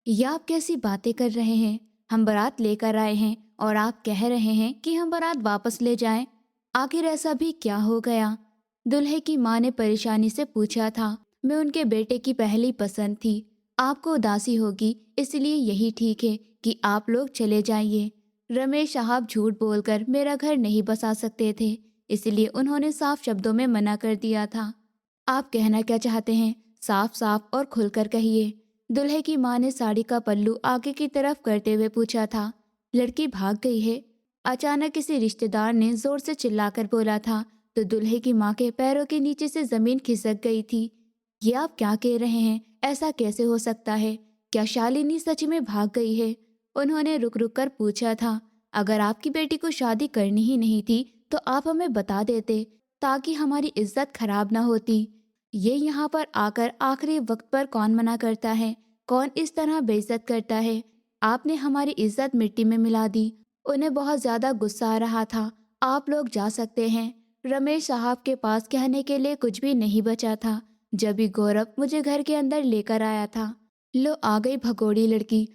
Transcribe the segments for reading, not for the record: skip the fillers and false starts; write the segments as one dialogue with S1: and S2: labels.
S1: ये आप कैसी बातें कर रहे हैं? हम बारात लेकर आए हैं और आप कह रहे हैं कि हम बारात वापस ले जाएं। आखिर ऐसा भी क्या हो गया? दुल्हे की माँ ने परेशानी से पूछा था। मैं उनके बेटे की पहली पसंद थी। आपको उदासी होगी, इसलिए यही ठीक है कि आप लोग चले जाइए। रमेश साहब झूठ बोलकर मेरा घर नहीं बसा सकते थे, इसलिए उन्होंने साफ शब्दों में मना कर दिया था। आप कहना क्या चाहते हैं? साफ साफ और खुलकर कहिए। दुल्हे की माँ ने साड़ी का पल्लू आगे की तरफ करते हुए पूछा था। लड़की भाग गई है, अचानक किसी रिश्तेदार ने जोर से चिल्लाकर बोला था, तो दुल्हे की माँ के पैरों के नीचे से जमीन खिसक गई थी। ये आप क्या कह रहे हैं? ऐसा कैसे हो सकता है? क्या शालिनी सच में भाग गई है? उन्होंने रुक रुक कर पूछा था। अगर आपकी बेटी को शादी करनी ही नहीं थी तो आप हमें बता देते, ताकि हमारी इज्जत खराब ना होती। ये यहाँ पर आकर आखिरी वक्त पर कौन मना करता है? कौन इस तरह बेइज्जत करता है? आपने हमारी इज्जत मिट्टी में मिला दी। उन्हें बहुत ज्यादा गुस्सा आ रहा था। आप लोग जा सकते हैं। रमेश साहब के पास कहने के लिए कुछ भी नहीं बचा था, जब भी गौरव मुझे घर के अंदर लेकर आया था। लो आ गई भगोड़ी लड़की।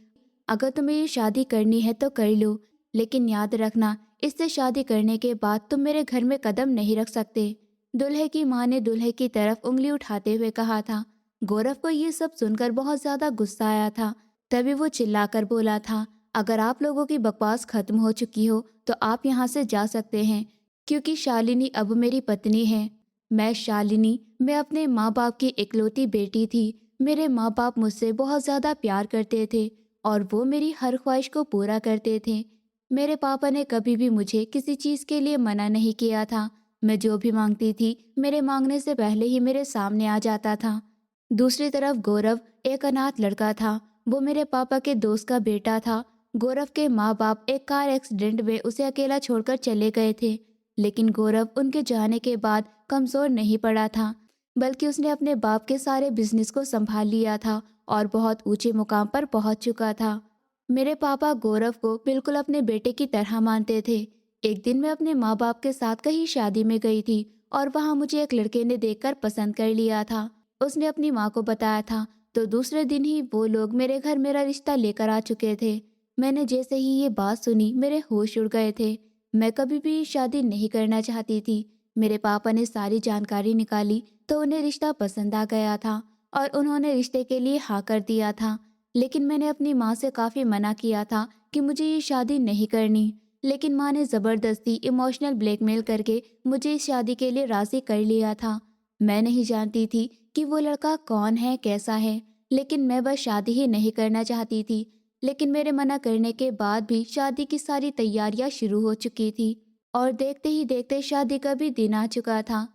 S1: अगर तुम्हें ये शादी करनी है तो कर लो, लेकिन याद रखना, इससे शादी करने के बाद तुम मेरे घर में कदम नहीं रख सकते। दुल्हे की माँ ने दुल्हे की तरफ उंगली उठाते हुए कहा था। गौरव को ये सब सुनकर बहुत ज्यादा गुस्सा आया था। तभी वो चिल्लाकर बोला था, अगर आप लोगों की बकवास खत्म हो चुकी हो तो आप यहाँ से जा सकते हैं, क्योंकि शालिनी अब मेरी पत्नी है। मैं अपने माँ बाप की इकलौती बेटी थी। मेरे माँ बाप मुझसे बहुत ज्यादा प्यार करते थे और वो मेरी हर ख्वाहिश को पूरा करते थे। मेरे पापा ने कभी भी मुझे किसी चीज के लिए मना नहीं किया था। मैं जो भी मांगती थी, मेरे मांगने से पहले ही मेरे सामने आ जाता था। दूसरी तरफ गौरव एक अनाथ लड़का था। वो मेरे पापा के दोस्त का बेटा था। गौरव के माँ बाप एक कार एक्सीडेंट में उसे अकेला छोड़कर चले गए थे, लेकिन गौरव उनके जाने के बाद कमजोर नहीं पड़ा था, बल्कि उसने अपने बाप के सारे बिजनेस को संभाल लिया था और बहुत ऊंचे मुकाम पर पहुंच चुका था। मेरे पापा गौरव को बिल्कुल अपने बेटे की तरह मानते थे। एक दिन मैं अपने माँ बाप के साथ कहीं शादी में गई थी और वहां मुझे एक लड़के ने देखकर पसंद कर लिया था। उसने अपनी माँ को बताया था, तो दूसरे दिन ही वो लोग मेरे घर मेरा रिश्ता लेकर आ चुके थे। मैंने जैसे ही ये बात सुनी, मेरे होश उड़ गए थे। मैं कभी भी शादी नहीं करना चाहती थी। मेरे पापा ने सारी जानकारी निकाली तो उन्हें रिश्ता पसंद आ गया था और उन्होंने रिश्ते के लिए हाँ कर दिया था। लेकिन मैंने अपनी माँ से काफ़ी मना किया था कि मुझे ये शादी नहीं करनी, लेकिन माँ ने ज़बरदस्ती इमोशनल ब्लैकमेल करके मुझे इस शादी के लिए राज़ी कर लिया था। मैं नहीं जानती थी कि वो लड़का कौन है, कैसा है, लेकिन मैं बस शादी ही नहीं करना चाहती थी। लेकिन मेरे मना करने के बाद भी शादी की सारी तैयारियां शुरू हो चुकी थी और देखते ही देखते शादी का भी दिन आ चुका था।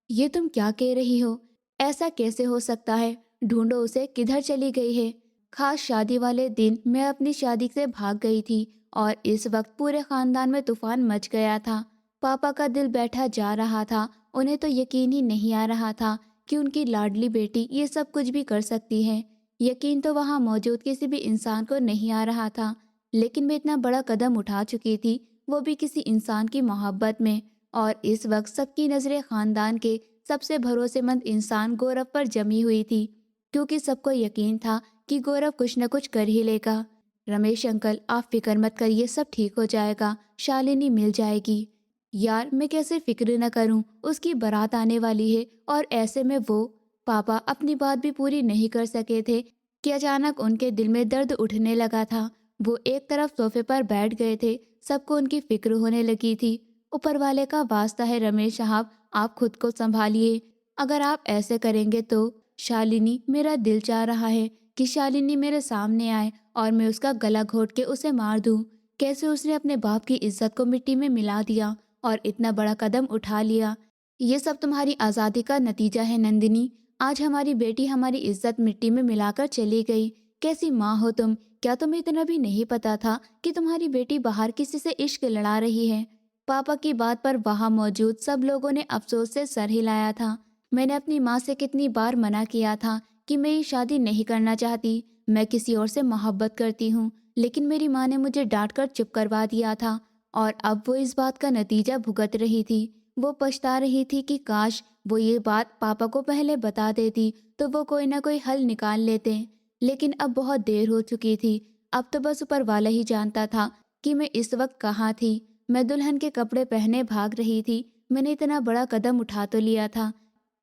S1: ये तुम क्या कह रही हो? ऐसा कैसे हो सकता है? ढूंढो उसे, किधर चली गई है? खास शादी वाले दिन मैं अपनी शादी से भाग गई थी और इस वक्त पूरे खानदान में तूफान मच गया था। पापा का दिल बैठा जा रहा था। उन्हें तो यकीन ही नहीं आ रहा था कि उनकी लाडली बेटी ये सब कुछ भी कर सकती है। यकीन तो वहाँ मौजूद किसी भी इंसान को नहीं आ रहा था, लेकिन मैं इतना बड़ा कदम उठा चुकी थी, वो भी किसी इंसान की मोहब्बत में। और इस वक्त सबकी नज़रें खानदान के सबसे भरोसेमंद इंसान गौरव पर जमी हुई थी, क्योंकि सबको यकीन था कि गौरव कुछ न कुछ कर ही लेगा। रमेश अंकल, आप फिक्र मत करिए, सब ठीक हो जाएगा, शालिनी मिल जाएगी। यार मैं कैसे फिक्र न करूं, उसकी बारात आने वाली है और ऐसे में वो। पापा अपनी बात भी पूरी नहीं कर सके थे कि अचानक उनके दिल में दर्द उठने लगा था। वो एक तरफ सोफे पर बैठ गए थे। सबको उनकी फिक्र होने लगी थी। ऊपर वाले का वास्ता है रमेश साहब, आप खुद को संभालिए। अगर आप ऐसे करेंगे तो शालिनी, मेरा दिल चाह रहा है कि शालिनी मेरे सामने आए और मैं उसका गला घोट के उसे मार दूं। कैसे उसने अपने बाप की इज्जत को मिट्टी में मिला दिया और इतना बड़ा कदम उठा लिया। ये सब तुम्हारी आज़ादी का नतीजा है नंदिनी। आज हमारी बेटी हमारी इज्जत मिट्टी में मिलाकर चली गई। कैसी माँ हो तुम? क्या तुम्हें इतना भी नहीं पता था कि तुम्हारी बेटी बाहर किसी से इश्क लड़ा रही है? पापा की बात पर वहां मौजूद सब लोगों ने अफसोस से सर हिलाया था। मैंने अपनी माँ से कितनी बार मना किया था कि मैं ये शादी नहीं करना चाहती, मैं किसी और से मोहब्बत करती हूँ, लेकिन मेरी माँ ने मुझे डांट कर चुप करवा दिया था। और अब वो इस बात का नतीजा भुगत रही थी। वो पछता रही थी कि काश वो ये बात पापा को पहले बता देती तो वो कोई ना कोई हल निकाल लेते। लेकिन अब बहुत देर हो चुकी थी। अब तो बस ऊपर वाला ही जानता था कि मैं इस वक्त कहाँ थी। मैं दुल्हन के कपड़े पहने भाग रही थी। मैंने इतना बड़ा कदम उठा तो लिया था,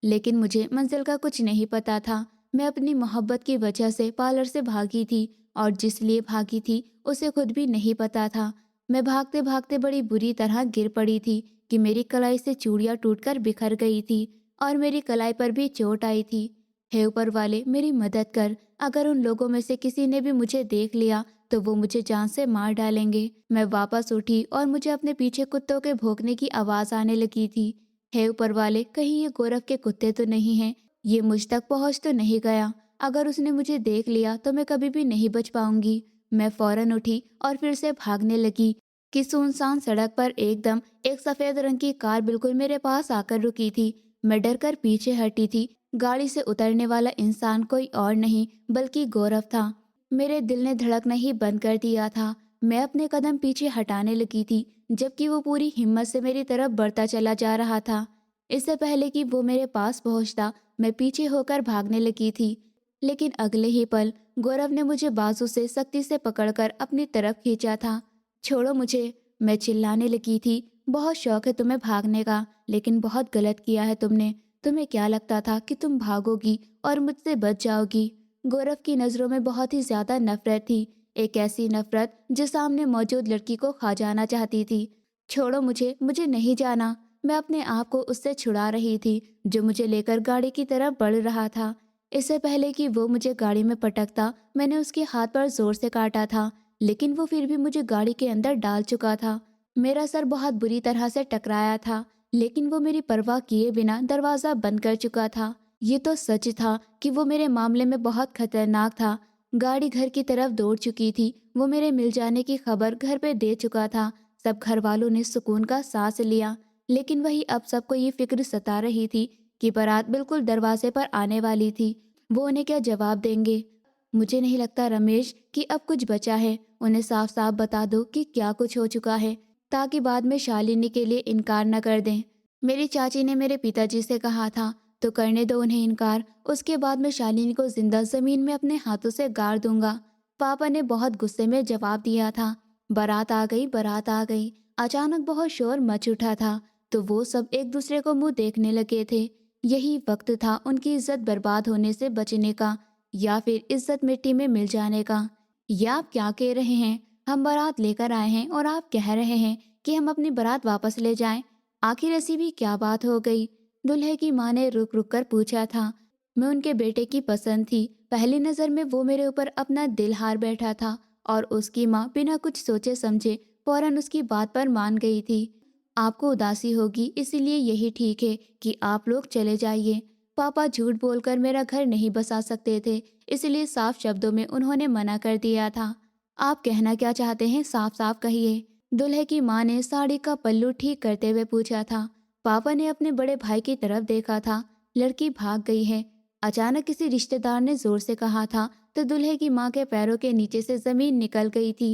S1: लेकिन मुझे मंजिल का कुछ नहीं पता था। मैं अपनी मोहब्बत की वजह से पार्लर से भागी थी, और जिस लिए भागी थी उसे खुद भी नहीं पता था। मैं भागते भागते बड़ी बुरी तरह गिर पड़ी थी कि मेरी कलाई से चूड़ियाँ टूटकर बिखर गई थी और मेरी कलाई पर भी चोट आई थी। हे ऊपर वाले, मेरी मदद कर। अगर उन लोगों में से किसी ने भी मुझे देख लिया तो वो मुझे जान से मार डालेंगे। मैं वापस उठी और मुझे अपने पीछे कुत्तों के भौंकने की आवाज़ आने लगी थी। हे ऊपर वाले, कहीं ये गौरव के कुत्ते तो नहीं हैं? ये मुझ तक पहुंच तो नहीं गया? अगर उसने मुझे देख लिया तो मैं कभी भी नहीं बच पाऊंगी। मैं फौरन उठी और फिर से भागने लगी कि सुनसान सड़क पर एकदम एक सफ़ेद रंग की कार बिल्कुल मेरे पास आकर रुकी थी। मैं डर कर पीछे हटी थी। गाड़ी से उतरने वाला इंसान कोई और नहीं बल्कि गौरव था। मेरे दिल ने धड़कना ही बंद कर दिया था। मैं अपने कदम पीछे हटाने लगी थी, जबकि वो पूरी हिम्मत से मेरी तरफ बढ़ता चला जा रहा था। इससे पहले कि वो मेरे पास पहुंचता, मैं पीछे होकर भागने लगी थी। लेकिन अगले ही पल गौरव ने मुझे बाजू से सख्ती से पकड़कर अपनी तरफ खींचा था। छोड़ो मुझे, मैं चिल्लाने लगी थी। बहुत शौक है तुम्हें भागने का, लेकिन बहुत गलत किया है तुमने। तुम्हें क्या लगता था कि तुम भागोगी और मुझसे बच जाओगी? गौरव की नज़रों में बहुत ही ज्यादा नफरत थी, एक ऐसी नफरत जो सामने मौजूद लड़की को खा जाना चाहती थी। छोड़ो मुझे, मुझे नहीं जाना। मैं अपने आप को उससे छुड़ा रही थी जो मुझे लेकर गाड़ी की तरफ बढ़ रहा था। इससे पहले कि वो मुझे गाड़ी में पटकता, मैंने उसके हाथ पर जोर से काटा था, लेकिन वो फिर भी मुझे गाड़ी के अंदर डाल चुका था। मेरा सर बहुत बुरी तरह से टकराया था, लेकिन वो मेरी परवाह किए बिना दरवाज़ा बंद कर चुका था। ये तो सच था कि वो मेरे मामले में बहुत खतरनाक था। गाड़ी घर की तरफ दौड़ चुकी थी। वो मेरे मिल जाने की खबर घर पे दे चुका था। सब घर वालों ने सुकून का सांस लिया, लेकिन वही अब सबको ये फिक्र सता रही थी कि बारात बिल्कुल दरवाजे पर आने वाली थी। वो उन्हें क्या जवाब देंगे? मुझे नहीं लगता रमेश कि अब कुछ बचा है। उन्हें साफ साफ बता दो कि क्या कुछ हो चुका है, ताकि बाद में शालिनी के लिए इनकार न कर दें। मेरी चाची ने मेरे पिताजी से कहा था, तो करने दो उन्हें इनकार। उसके बाद मैं शालिनी को जिंदा जमीन में अपने हाथों से गाड़ दूंगा। पापा ने बहुत गुस्से में जवाब दिया था। बारात आ गई, बारात आ गई। अचानक बहुत शोर मच उठा था, तो वो सब एक दूसरे को मुंह देखने लगे थे। यही वक्त था उनकी इज्जत बर्बाद होने से बचने का, या फिर इज्जत मिट्टी में मिल जाने का। या आप क्या कह रहे हैं? हम बारात लेकर आए हैं और आप कह रहे हैं कि हम अपनी बारात वापस ले जाएं। आखिर ऐसी भी क्या बात हो गई? दुल्हे की माँ ने रुक रुक कर पूछा था। मैं उनके बेटे की पसंद थी। पहली नज़र में वो मेरे ऊपर अपना दिल हार बैठा था, और उसकी माँ बिना कुछ सोचे समझे फौरन उसकी बात पर मान गई थी। आपको उदासी होगी, इसीलिए यही ठीक है कि आप लोग चले जाइए। पापा झूठ बोलकर मेरा घर नहीं बसा सकते थे, इसलिए साफ शब्दों में उन्होंने मना कर दिया था। आप कहना क्या चाहते हैं, साफ साफ कहिए। दुल्हे की माँ ने साड़ी का पल्लू ठीक करते हुए पूछा था। पापा ने अपने बड़े भाई की तरफ देखा था। लड़की भाग गई है, अचानक किसी रिश्तेदार ने जोर से कहा था, तो दुल्हे की माँ के पैरों के नीचे से जमीन निकल गई थी।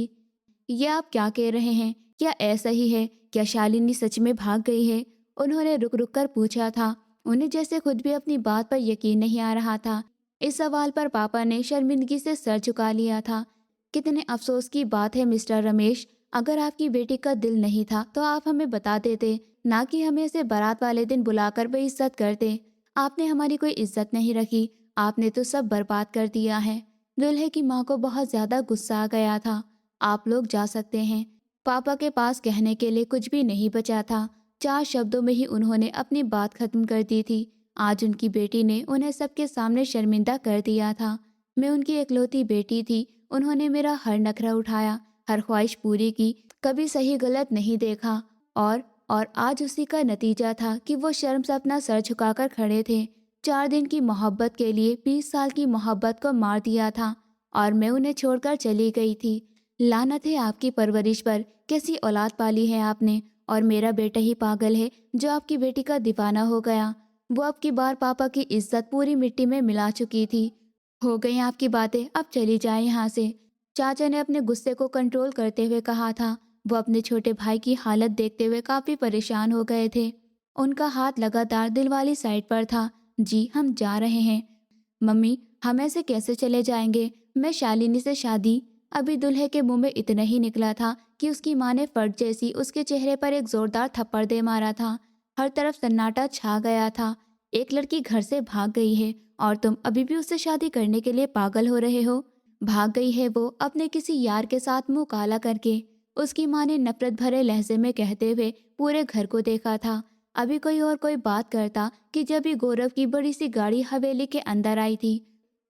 S1: ये आप क्या कह रहे हैं? क्या ऐसा ही है? क्या शालिनी सच में भाग गई है? उन्होंने रुक रुक कर पूछा था। उन्हें जैसे खुद भी अपनी बात पर यकीन नहीं आ रहा था। इस सवाल पर पापा ने शर्मिंदगी से सर झुका लिया था। कितने अफसोस की बात है मिस्टर रमेश, अगर आपकी बेटी का दिल नहीं था तो आप हमें बता देते, ना कि हमें इसे बारात वाले दिन बुलाकर बेइज्जत करते। आपने हमारी कोई इज्जत नहीं रखी, आपने तो सब बर्बाद कर दिया है। दुल्हे की माँ को बहुत ज्यादा गुस्सा आ गया था। आप लोग जा सकते हैं। पापा के पास कहने के लिए कुछ भी नहीं बचा था। 4 शब्दों में ही उन्होंने अपनी बात खत्म कर दी थी। आज उनकी बेटी ने उन्हें सबके सामने शर्मिंदा कर दिया था। मैं उनकी इकलौती बेटी थी। उन्होंने मेरा हर नखरा उठाया, हर ख्वाहिश पूरी की, कभी सही गलत नहीं देखा। और आज उसी का नतीजा था कि वो शर्म से अपना सर झुकाकर खड़े थे। 4 दिन की मोहब्बत के लिए 20 साल की मोहब्बत को मार दिया था, और मैं उन्हें छोड़कर चली गई थी। लानत है आपकी परवरिश पर, कैसी औलाद पाली है आपने। और मेरा बेटा ही पागल है जो आपकी बेटी का दीवाना हो गया। वो अब की बार पापा की इज्जत पूरी मिट्टी में मिला चुकी थी। हो गई आपकी बातें, अब चली जाए यहाँ से। चाचा ने अपने गुस्से को कंट्रोल करते हुए कहा था। वो अपने छोटे भाई की हालत देखते हुए काफी परेशान हो गए थे। उनका हाथ लगातार दिल वाली साइड पर था। जी हम जा रहे हैं। मम्मी, हम ऐसे कैसे चले जाएंगे? मैं शालिनी से शादी। अभी दुल्हे के मुंह में इतना ही निकला था कि उसकी माँ ने फट जैसी उसके चेहरे पर एक जोरदार थप्पड़ दे मारा था। हर तरफ सन्नाटा छा गया था। एक लड़की घर से भाग गई है और तुम अभी भी उससे शादी करने के लिए पागल हो रहे हो। भाग गई है वो अपने किसी यार के साथ मुंह काला करके। उसकी माँ ने नफरत भरे लहजे में कहते हुए पूरे घर को देखा था। अभी कोई बात करता कि जब ही गौरव की बड़ी सी गाड़ी हवेली के अंदर आई थी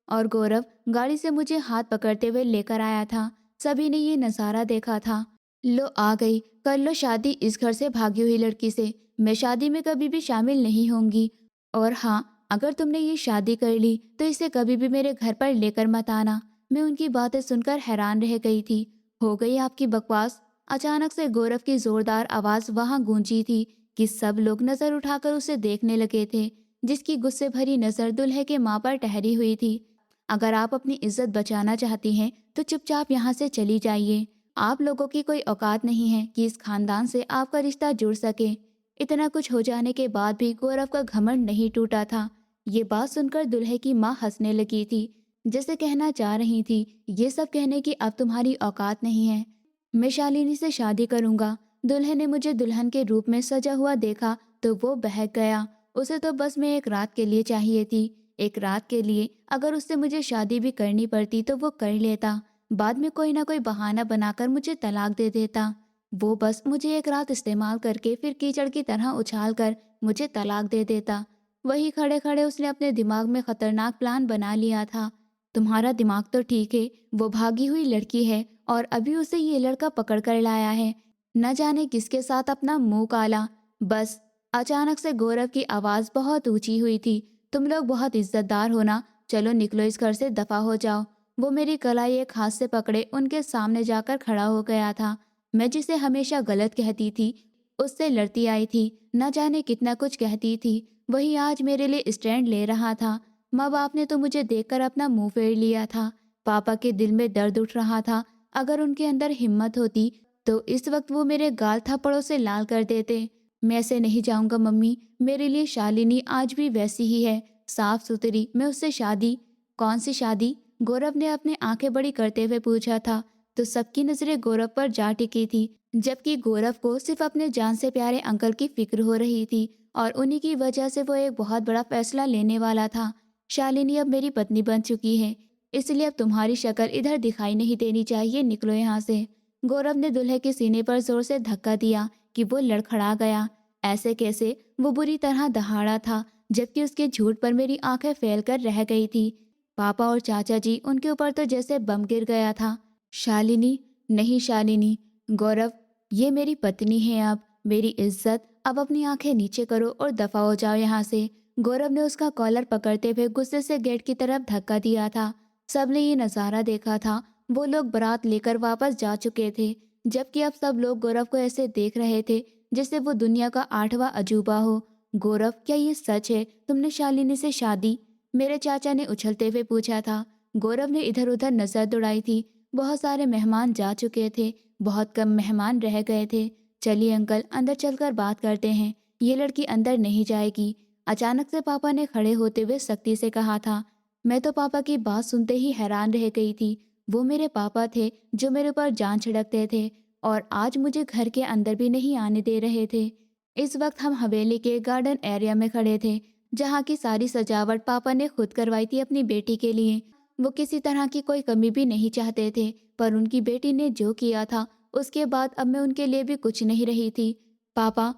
S1: और गौरव गाड़ी से मुझे हाथ पकड़ते हुए लेकर आया था। सभी ने ये नज़ारा देखा था। लो आ गई, कर लो शादी इस घर से भागी हुई लड़की से। मैं शादी में कभी भी शामिल नहीं होंगी। और हाँ, अगर तुमने ये शादी कर ली तो इसे कभी भी मेरे घर पर लेकर मत आना। मैं उनकी बातें सुनकर हैरान रह गई थी। हो गई आपकी बकवास। अचानक से गौरव की जोरदार आवाज वहां गूंजी थी कि सब लोग नजर उठाकर उसे देखने लगे थे, जिसकी गुस्से भरी नजर दुल्हे के माँ पर ठहरी हुई थी। अगर आप अपनी इज्जत बचाना चाहती हैं तो चुपचाप यहाँ से चली जाइए। आप लोगों की कोई औकात नहीं है कि इस खानदान से आपका रिश्ता जुड़ सके। इतना कुछ हो जाने के बाद भी गौरव का घमंड नहीं टूटा था। ये बात सुनकर दुल्हे की माँ हंसने लगी थी, जैसे कहना चाह रही थी, ये सब कहने की अब तुम्हारी औकात नहीं है। मैं शालिनी से शादी करूंगा। दुल्हे ने मुझे दुल्हन के रूप में सजा हुआ देखा तो वो बहक गया। उसे तो बस मैं एक रात के लिए चाहिए थी। एक रात के लिए अगर उससे मुझे शादी भी करनी पड़ती तो वो कर लेता। बाद में कोई ना कोई बहाना बनाकर मुझे तलाक दे देता। वो बस मुझे एक रात इस्तेमाल करके फिर कीचड़ की तरह उछाल कर मुझे तलाक दे देता। वही खड़े खड़े उसने अपने दिमाग में खतरनाक प्लान बना लिया था। तुम्हारा दिमाग तो ठीक है, वो भागी हुई लड़की है और अभी उसे ये लड़का पकड़ कर लाया है, न जाने किसके साथ अपना मुंह काला। बस। अचानक से गौरव की आवाज बहुत ऊंची हुई थी। तुम लोग बहुत इज्जतदार हो ना, चलो निकलो इस घर से, दफा हो जाओ। वो मेरी कलाई एक हाथ से पकड़े उनके सामने जाकर खड़ा हो गया था। मैं जिसे हमेशा गलत कहती थी, उससे लड़ती आई थी, न जाने कितना कुछ कहती थी, वही आज मेरे लिए स्टैंड ले रहा था। माँ बाप ने तो मुझे देखकर अपना मुंह फेर लिया था। पापा के दिल में दर्द उठ रहा था। अगर उनके अंदर हिम्मत होती तो इस वक्त वो मेरे गाल थप्पड़ों से लाल कर देते। मैं ऐसे नहीं जाऊंगा मम्मी। मेरे लिए शालिनी आज भी वैसी ही है, साफ सुथरी। मैं उससे शादी। कौन सी शादी? गौरव ने अपने आंखें बड़ी करते हुए पूछा था। तो सबकी नजरें गौरव पर जा टिकी थी, जबकि गौरव को सिर्फ अपने जान से प्यारे अंकल की फिक्र हो रही थी और उन्हीं की वजह से वो एक बहुत बड़ा फैसला लेने वाला था। शालिनी अब मेरी पत्नी बन चुकी है, इसलिए अब तुम्हारी शक्ल इधर दिखाई नहीं देनी चाहिए। निकलो यहाँ से। गौरव ने दुल्हे के सीने पर जोर से धक्का दिया कि वो लड़खड़ा गया। ऐसे कैसे? वो बुरी तरह दहाड़ा था, जबकि उसके झूठ पर मेरी आंखें फैल कर रह गई थी। पापा और चाचा जी, उनके ऊपर तो जैसे बम गिर गया था। शालिनी, नहीं शालिनी। गौरव, ये मेरी पत्नी है। अब मेरी इज्जत। अब अपनी आंखें नीचे करो और दफा हो जाओ यहाँ से। गौरव ने उसका कॉलर पकड़ते हुए गुस्से से गेट की तरफ धक्का दिया था। सबने ये नज़ारा देखा था। वो लोग बारात लेकर वापस जा चुके थे, जबकि अब सब लोग गौरव को ऐसे देख रहे थे जैसे वो दुनिया का 8वां अजूबा हो। गौरव, क्या ये सच है? तुमने शालिनी से शादी? मेरे चाचा ने उछलते हुए पूछा था। गौरव ने इधर उधर नजर दौड़ाई थी। बहुत सारे मेहमान जा चुके थे, बहुत कम मेहमान रह गए थे। चलिए अंकल, अंदर चलकर बात करते हैं। ये लड़की अंदर नहीं जाएगी। अचानक से पापा ने खड़े होते हुए सख्ती से कहा था। मैं तो पापा की बात सुनते ही हैरान रह गई थी। वो मेरे पापा थे जो मेरे ऊपर जान छिड़कते थे और आज मुझे घर के अंदर भी नहीं आने दे रहे थे। इस वक्त हम हवेली के गार्डन एरिया में खड़े थे, जहाँ की सारी सजावट पापा ने खुद करवाई थी अपनी बेटी के लिए। वो किसी तरह की कोई कमी भी नहीं चाहते थे, पर उनकी बेटी ने जो किया था उसके बाद अब मैं उनके लिए भी कुछ नहीं रही थी। पापा,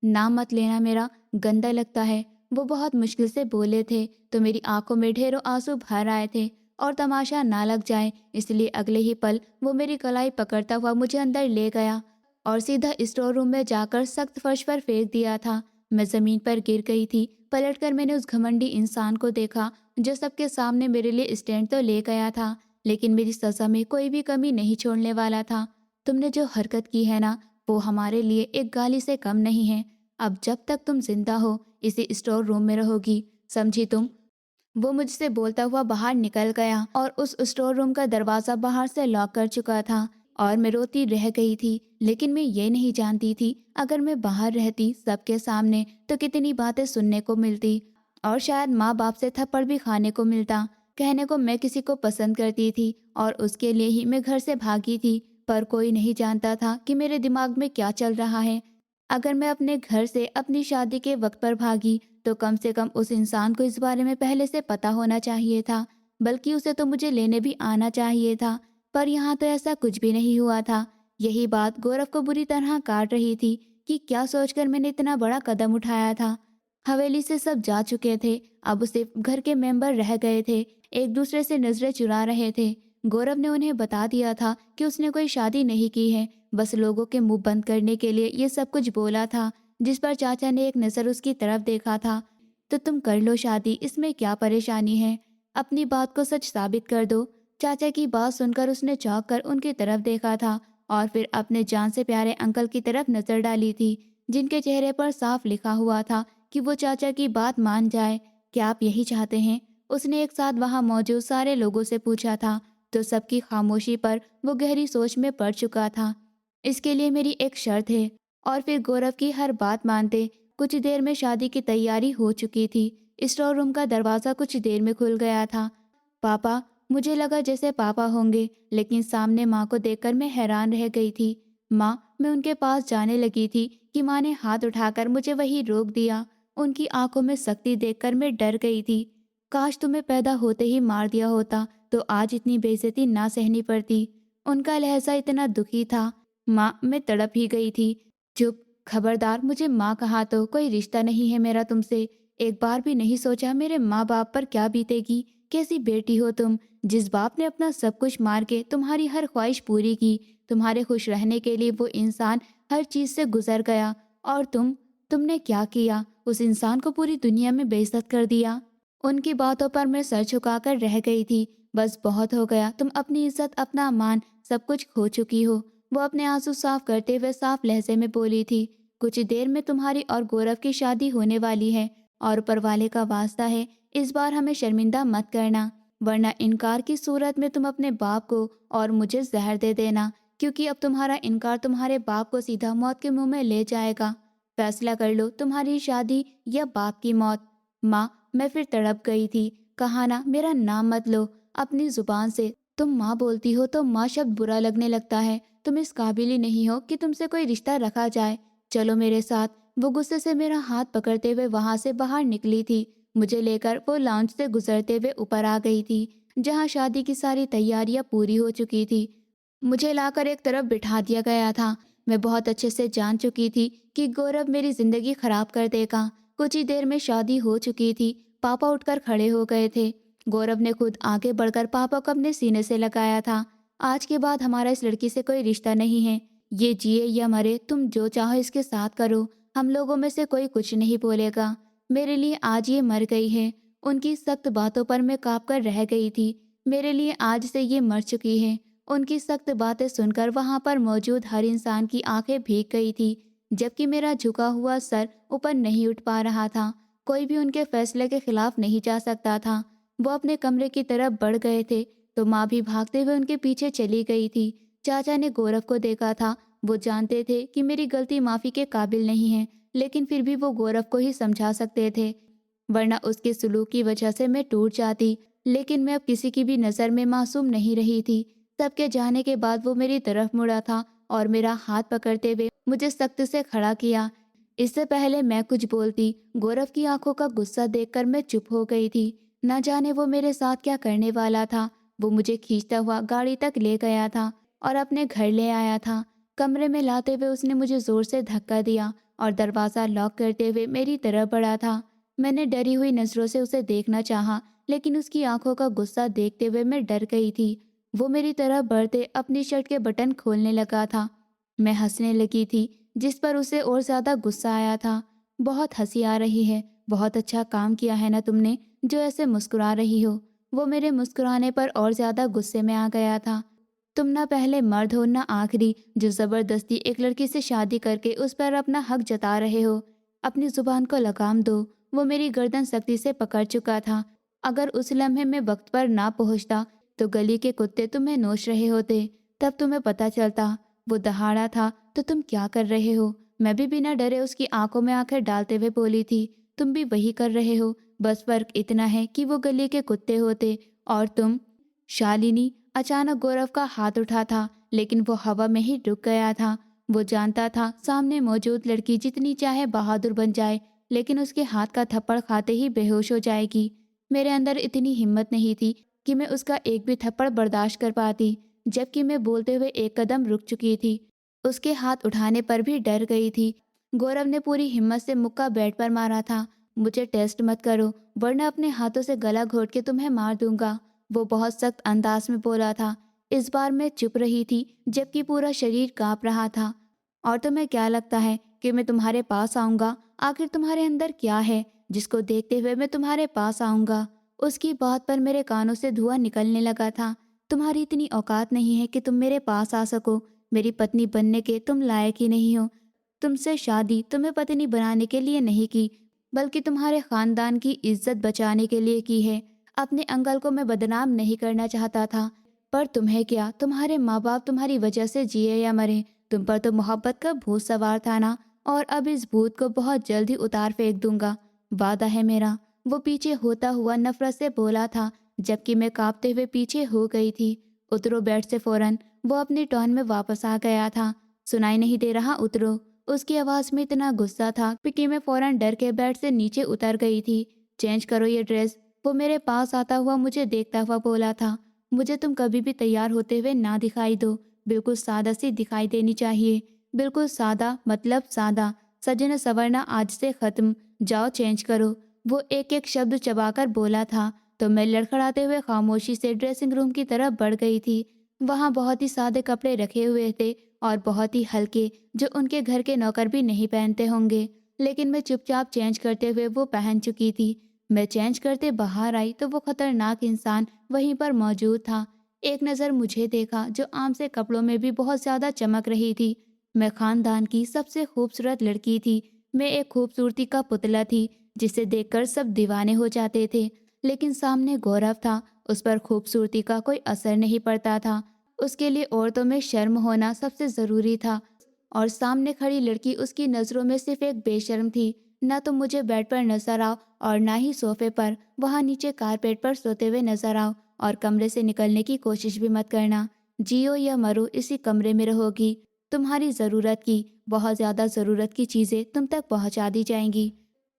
S1: नाम मत लेना मेरा, गंदा लगता है। वो बहुत मुश्किल से बोले थे तो मेरी आंखों में ढेरों आंसू भर आए थे और तमाशा ना लग जाए इसलिए अगले ही पल वो मेरी कलाई पकड़ता हुआ मुझे अंदर ले गया और सीधा स्टोर रूम में जाकर सख्त फर्श पर फेंक दिया था। मैं जमीन पर गिर गई थी। पलटकर मैंने उस घमंडी इंसान को देखा जो सबके सामने मेरे लिए स्टैंड तो ले गया था, लेकिन मेरी सजा में कोई भी कमी नहीं छोड़ने वाला था। तुमने जो हरकत की है ना, वो हमारे लिए एक गाली से कम नहीं है। अब जब तक तुम जिंदा हो इसी स्टोर रूम में रहोगी, समझी तुम? वो मुझसे बोलता हुआ बाहर निकल गया और उस स्टोर रूम का दरवाजा बाहर से लॉक कर चुका था और मैं रोती रह गई थी। लेकिन मैं ये नहीं जानती थी अगर मैं बाहर रहती सबके सामने तो कितनी बातें सुनने को मिलती और शायद माँ बाप से थप्पड़ भी खाने को मिलता। कहने को मैं किसी को पसंद करती थी और उसके लिए ही मैं घर से भागी थी, पर कोई नहीं जानता था कि मेरे दिमाग में क्या चल रहा है। अगर मैं अपने घर से अपनी शादी के वक्त पर भागी तो कम से कम उस इंसान को इस बारे में पहले से पता होना चाहिए था, बल्कि उसे तो मुझे लेने भी आना चाहिए था। पर यहाँ तो ऐसा कुछ भी नहीं हुआ था। यही बात गौरव को बुरी तरह काट रही थी कि क्या सोचकर मैंने इतना बड़ा कदम उठाया था। हवेली से सब जा चुके थे, अब सिर्फ घर के मेंबर रह गए थे, एक दूसरे से नजरें चुरा रहे थे। गौरव ने उन्हें बता दिया था कि उसने कोई शादी नहीं की है, बस लोगों के मुंह बंद करने के लिए ये सब कुछ बोला था। जिस पर चाचा ने एक नज़र उसकी तरफ देखा था। तो तुम कर लो शादी, इसमें क्या परेशानी है, अपनी बात को सच साबित कर दो। चाचा की बात सुनकर उसने चौंक कर उनकी तरफ देखा था और फिर अपने जान से प्यारे अंकल की तरफ नजर डाली थी, जिनके चेहरे पर साफ लिखा हुआ था कि वो चाचा की बात मान जाए। क्या आप यही चाहते हैं? उसने एक साथ वहां मौजूद सारे लोगों से पूछा था, तो सबकी खामोशी पर वो गहरी सोच में पड़ चुका था। इसके लिए मेरी एक शर्त है। और फिर गौरव की हर बात मानते कुछ देर में शादी की तैयारी हो चुकी थी। स्टोर रूम का दरवाज़ा कुछ देर में खुल गया था। पापा, मुझे लगा जैसे पापा होंगे, लेकिन सामने माँ को देखकर मैं हैरान रह गई थी। माँ, मैं उनके पास जाने लगी थी कि माँ ने हाथ उठाकर मुझे वहीं रोक दिया। उनकी आंखों में सख्ती देखकर मैं डर गई थी। काश तुम्हें पैदा होते ही मार दिया होता तो आज इतनी बेइज्जती ना सहनी पड़ती। उनका लहजा इतना दुखी था। माँ, मैं तड़प ही गई थी। चुप, खबरदार, मुझे माँ कहा तो कोई रिश्ता नहीं है मेरा तुमसे। एक बार भी नहीं सोचा मेरे माँ बाप पर क्या बीतेगी। कैसी बेटी हो तुम, जिस बाप ने अपना सब कुछ मार के तुम्हारी हर ख्वाहिश पूरी की। तुम्हारे खुश रहने के लिए वो इंसान हर चीज से गुजर गया, और तुमने क्या किया? उस इंसान को पूरी दुनिया में बेइज्जत कर दिया। उनकी बातों पर मैं सर झुकाकर रह गई थी। बस बहुत हो गया, तुम अपनी इज्जत, अपना मान, सब कुछ खो चुकी हो। वो अपने आंसू साफ करते हुए साफ लहजे में बोली थी। कुछ देर में तुम्हारी और गौरव की शादी होने वाली है, और ऊपर वाले का वास्ता है इस बार हमें शर्मिंदा मत करना, वरना इनकार की सूरत में तुम अपने बाप को और मुझे जहर दे देना, क्योंकि अब तुम्हारा इनकार तुम्हारे बाप को सीधा मौत के मुंह में ले जाएगा। फैसला कर लो, तुम्हारी शादी या बाप की मौत। माँ, मैं फिर तड़प गई थी। कहा ना, मेरा नाम मत लो अपनी जुबान से। तुम माँ बोलती हो तो माँ शब्द बुरा लगने लगता है। तुम इस काबिल ही नहीं हो कि तुमसे कोई रिश्ता रखा जाए। चलो मेरे साथ। वो गुस्से से मेरा हाथ पकड़ते हुए वहां से बाहर निकली थी। मुझे लेकर वो लॉन्च से गुजरते हुए ऊपर आ गई थी, जहाँ शादी की सारी तैयारियां पूरी हो चुकी थी। मुझे लाकर एक तरफ बिठा दिया गया था। मैं बहुत अच्छे से जान चुकी थी कि गौरव मेरी जिंदगी खराब कर देगा। कुछ ही देर में शादी हो चुकी थी। पापा उठकर खड़े हो गए थे। गौरव ने खुद आगे बढ़कर पापा को अपने सीने से लगाया था। आज के बाद हमारा इस लड़की से कोई रिश्ता नहीं है। ये जिए या मरे, तुम जो चाहो इसके साथ करो। हम लोगों में से कोई कुछ नहीं बोलेगा। मेरे लिए आज ये मर गई है। उनकी सख्त बातों पर मैं काँप कर रह गई थी। मेरे लिए आज से ये मर चुकी है। उनकी सख्त बातें सुनकर वहां पर मौजूद हर इंसान की आंखें भीग गई थी, जबकि मेरा झुका हुआ सर ऊपर नहीं उठ पा रहा था। कोई भी उनके फैसले के खिलाफ नहीं जा सकता था। वो अपने कमरे की तरफ बढ़ गए थे तो माँ भी भागते हुए उनके पीछे चली गई थी। चाचा ने गौरव को देखा था। वो जानते थे कि मेरी गलती माफ़ी के काबिल नहीं है, लेकिन फिर भी वो गौरव को ही समझा सकते थे, वरना उसके सुलूक की वजह से मैं टूट जाती। लेकिन मैं अब किसी की भी नज़र में मासूम नहीं रही थी। सबके जाने के बाद वो मेरी तरफ मुड़ा था और मेरा हाथ पकड़ते हुए मुझे सख्त से खड़ा किया। इससे पहले मैं कुछ बोलती, गौरव की आंखों का गुस्सा देखकर मैं चुप हो गई थी। न जाने वो मेरे साथ क्या करने वाला था। वो मुझे खींचता हुआ गाड़ी तक ले गया था और अपने घर ले आया था। कमरे में लाते हुए उसने मुझे जोर से धक्का दिया और दरवाज़ा लॉक करते हुए मेरी तरफ बढ़ा था। मैंने डरी हुई नज़रों से उसे देखना चाहा, लेकिन उसकी आंखों का गुस्सा देखते हुए मैं डर गई थी। वो मेरी तरफ बढ़ते अपनी शर्ट के बटन खोलने लगा था। मैं हंसने लगी थी, जिस पर उसे और ज़्यादा गुस्सा आया था। बहुत हंसी आ रही है, बहुत अच्छा काम किया है ना तुमने, जो ऐसे मुस्कुरा रही हो। वो मेरे मुस्कुराने पर और ज़्यादा गुस्से में आ गया था। तुम ना पहले मर्द हो ना आखिरी, जो ज़बरदस्ती एक लड़की से शादी करके उस पर अपना हक जता रहे हो। अपनी जुबान को लगाम दो। वो मेरी गर्दन सख्ती से पकड़ चुका था। अगर उस लम्हे में वक्त पर ना पहुंचता तो गली के कुत्ते तुम्हें नोच रहे होते। तब तुम्हें पता चलता। वो दहाड़ा था तो तुम क्या कर रहे हो? मैं भी बिना डरे उसकी आंखों में आंखें डालते हुए बोली थी, तुम भी वही कर रहे हो। बस फर्क इतना है कि वो गली के कुत्ते होते और तुम। शालिनी। अचानक गौरव का हाथ उठा था, लेकिन वो हवा में ही रुक गया था। वो जानता था सामने मौजूद लड़की जितनी चाहे बहादुर बन जाए, लेकिन उसके हाथ का थप्पड़ खाते ही बेहोश हो जाएगी। मेरे अंदर इतनी हिम्मत नहीं थी कि मैं उसका एक भी थप्पड़ बर्दाश्त कर पाती, जबकि मैं बोलते हुए एक कदम रुक चुकी थी। उसके हाथ उठाने पर भी डर गई थी। गौरव ने पूरी हिम्मत से मुक्का बेड पर मारा था। मुझे टेस्ट मत करो, वरना अपने हाथों से गला घोट के तुम्हें मार दूंगा, वो बहुत सख्त अंदाज में बोला था। इस बार मैं चुप रही थी, जबकि पूरा शरीर कांप रहा था। और तुम्हें क्या लगता है कि मैं तुम्हारे पास आऊंगा? आखिर तुम्हारे अंदर क्या है जिसको देखते हुए मैं तुम्हारे पास आऊंगा? उसकी बात पर मेरे कानों से धुआं निकलने लगा था। तुम्हारी इतनी औकात नहीं है कि तुम मेरे पास आ सको। मेरी पत्नी बनने के तुम लायक ही नहीं हो। तुमसे शादी तुम्हें पत्नी बनाने के लिए नहीं की, बल्कि तुम्हारे खानदान की इज्जत बचाने के लिए की है। अपने अंकल को मैं बदनाम नहीं करना चाहता था, पर तुम्हें क्या, तुम्हारे माँ बाप तुम्हारी वजह से जिए या मरे, तुम पर तो मोहब्बत का भूत सवार था ना। और अब इस भूत को बहुत जल्दी उतार फेंक दूंगा, वादा है मेरा। वो पीछे होता हुआ नफरत से बोला था, जबकि मैं कांपते हुए पीछे हो गई थी। उतरो बेड से फौरन। वो अपनी टर्न में वापस आ गया था। सुनाई नहीं दे रहा, उतरो। उसकी आवाज में इतना गुस्सा था कि मैं फौरन डर के बेड से नीचे उतर गई थी। चेंज करो ये ड्रेस। वो मेरे पास आता हुआ मुझे देखता हुआ बोला था। मुझे तुम कभी भी तैयार होते हुए ना दिखाई दो। बिल्कुल सादा सी दिखाई देनी चाहिए। बिल्कुल सादा, मतलब सादा। सजना सवरना आज से खत्म। जाओ चेंज करो। वो एक एक शब्द चबाकर बोला था, तो मैं लड़खड़ाते हुए खामोशी से ड्रेसिंग रूम की तरफ बढ़ गई थी। वहाँ बहुत ही सादे कपड़े रखे हुए थे और बहुत ही हल्के, जो उनके घर के नौकर भी नहीं पहनते होंगे। लेकिन मैं चुपचाप चेंज करते हुए वो पहन चुकी थी। मैं चेंज करते बाहर आई तो वो खतरनाक इंसान वहीं पर मौजूद था। एक नज़र मुझे देखा, जो आम से कपड़ों में भी बहुत ज़्यादा चमक रही थी। मैं खानदान की सबसे खूबसूरत लड़की थी। मैं एक खूबसूरती का पुतला थी, जिसे देखकर सब दीवाने हो जाते थे। लेकिन सामने गौरव था, उस पर खूबसूरती का कोई असर नहीं पड़ता था। उसके लिए औरतों में शर्म होना सबसे ज़रूरी था, और सामने खड़ी लड़की उसकी नज़रों में सिर्फ एक बेशर्म थी। ना तो मुझे बेड पर नजर आओ और ना ही सोफे पर, वहाँ नीचे कारपेट पर सोते हुए नजर आओ। और कमरे से निकलने की कोशिश भी मत करना। जियो या मरो, इसी कमरे में रहोगी। तुम्हारी ज़रूरत की, बहुत ज़्यादा ज़रूरत की चीज़ें तुम तक पहुँचा दी जाएंगी।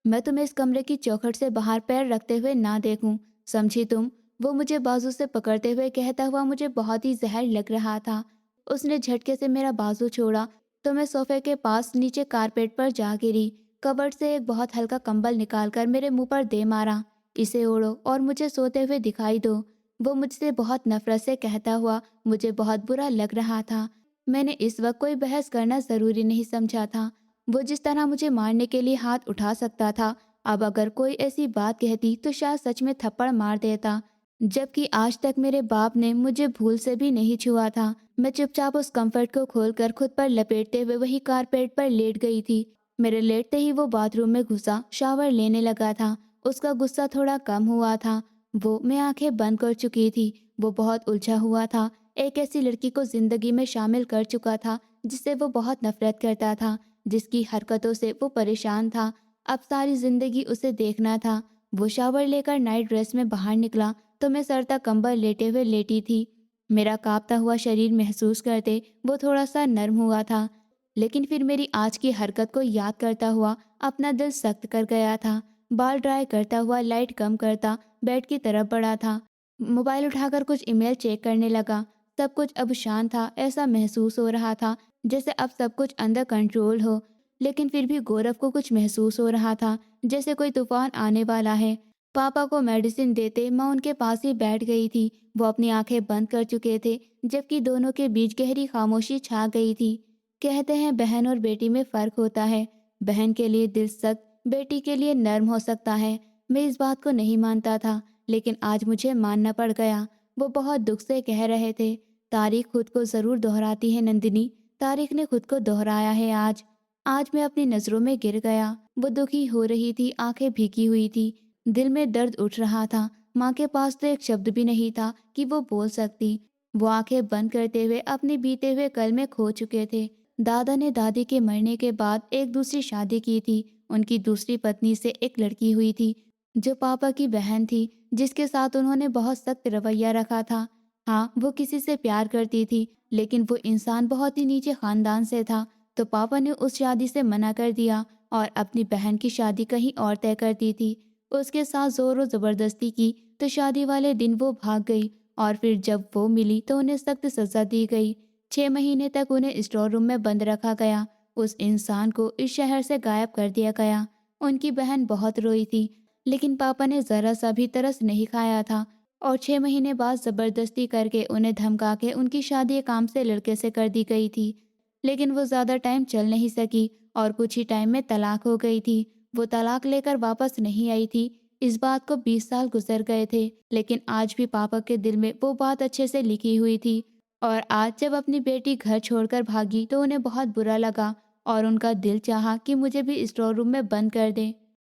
S1: मैं तुम्हें इस कमरे की चौखट से बाहर पैर रखते हुए ना देखूं, समझी तुम? वो मुझे बाजू से पकड़ते हुए कहता हुआ मुझे बहुत ही जहर लग रहा था। उसने झटके से मेरा बाजू छोड़ा तो मैं सोफे के पास नीचे कारपेट पर जा गिरी। कबर्ड से एक बहुत हल्का कंबल निकालकर मेरे मुंह पर दे मारा। इसे ओढ़ो और मुझे सोते हुए दिखाई दो। वो मुझसे बहुत नफरत से कहता हुआ मुझे बहुत बुरा लग रहा था। मैंने इस वक्त कोई बहस करना जरूरी नहीं समझा था। वो जिस तरह मुझे मारने के लिए हाथ उठा सकता था, अब अगर कोई ऐसी बात कहती तो शायद सच में थप्पड़ मार देता, जबकि आज तक मेरे बाप ने मुझे भूल से भी नहीं छुआ था। मैं चुपचाप उस कंफर्ट को खोलकर खुद पर लपेटते हुए वही कारपेट पर लेट गई थी। मेरे लेटते ही वो बाथरूम में घुसा, शावर लेने लगा था। उसका गुस्सा थोड़ा कम हुआ था। मैं आंखें बंद कर चुकी थी। वो बहुत उलझा हुआ था। एक ऐसी लड़की को जिंदगी में शामिल कर चुका था जिससे वो बहुत नफरत करता था, जिसकी हरकतों से वो परेशान था। अब सारी जिंदगी उसे देखना था। वो शावर लेकर नाइट ड्रेस में बाहर निकला तो मैं सर तक कंबल लेटे हुए लेटी थी। मेरा कांपता हुआ शरीर महसूस करते वो थोड़ा सा नर्म हुआ था, लेकिन फिर मेरी आज की हरकत को याद करता हुआ अपना दिल सख्त कर गया था। बाल ड्राई करता हुआ लाइट कम करता बेड की तरफ बढ़ा था। मोबाइल उठाकर कुछ ईमेल चेक करने लगा। सब कुछ अब शांत था। ऐसा महसूस हो रहा था जैसे अब सब कुछ अंदर कंट्रोल हो। लेकिन फिर भी गौरव को कुछ महसूस हो रहा था, जैसे कोई तूफान आने वाला है। पापा को मेडिसिन देते माँ उनके पास ही बैठ गई थी। वो अपनी आंखें बंद कर चुके थे, जबकि दोनों के बीच गहरी खामोशी छा गई थी। कहते हैं बहन और बेटी में फर्क होता है। बहन के लिए दिल सख्त, बेटी के लिए नर्म हो सकता है। मैं इस बात को नहीं मानता था, लेकिन आज मुझे मानना पड़ गया। वो बहुत दुख से कह रहे थे, तारीख खुद को जरूर दोहराती है नंदिनी। तारीख ने खुद को दोहराया है आज। आज मैं अपनी नजरों में गिर गया। वो दुखी हो रही थी, आंखें भीगी हुई थी। दिल में दर्द उठ रहा था। माँ के पास तो एक शब्द भी नहीं था कि वो बोल सकती। वो आंखें बंद करते हुए अपने बीते हुए कल में खो चुके थे। दादा ने दादी के मरने के बाद एक दूसरी शादी की थी। उनकी दूसरी पत्नी से एक लड़की हुई थी। जो पापा की बहन थी, जिसके साथ उन्होंने बहुत सख्त रवैया रखा था। हाँ, वो किसी से प्यार करती थी, लेकिन वो इंसान बहुत ही नीचे खानदान से था, तो पापा ने उस शादी से मना कर दिया और अपनी बहन की शादी कहीं और तय कर दी थी। उसके साथ ज़ोर ज़बरदस्ती की, तो शादी वाले दिन वो भाग गई और फिर जब वो मिली तो उन्हें सख्त सज़ा दी गई। 6 महीने तक उन्हें स्टोर रूम में बंद रखा गया। उस इंसान को इस शहर से गायब कर दिया गया। उनकी बहन बहुत रोई थी, लेकिन पापा ने ज़रा सा भी तरस नहीं खाया था और 6 महीने बाद ज़बरदस्ती करके उन्हें धमका के उनकी शादी एक काम से लड़के से कर दी गई थी। लेकिन वो ज़्यादा टाइम चल नहीं सकी और कुछ ही टाइम में तलाक हो गई थी। वो तलाक लेकर वापस नहीं आई थी। इस बात को 20 साल गुजर गए थे, लेकिन आज भी पापा के दिल में वो बात अच्छे से लिखी हुई थी। और आज जब अपनी बेटी घर छोड़कर भागी तो उन्हें बहुत बुरा लगा और उनका दिल चाहा कि मुझे भी स्टोर रूम में बंद कर दें।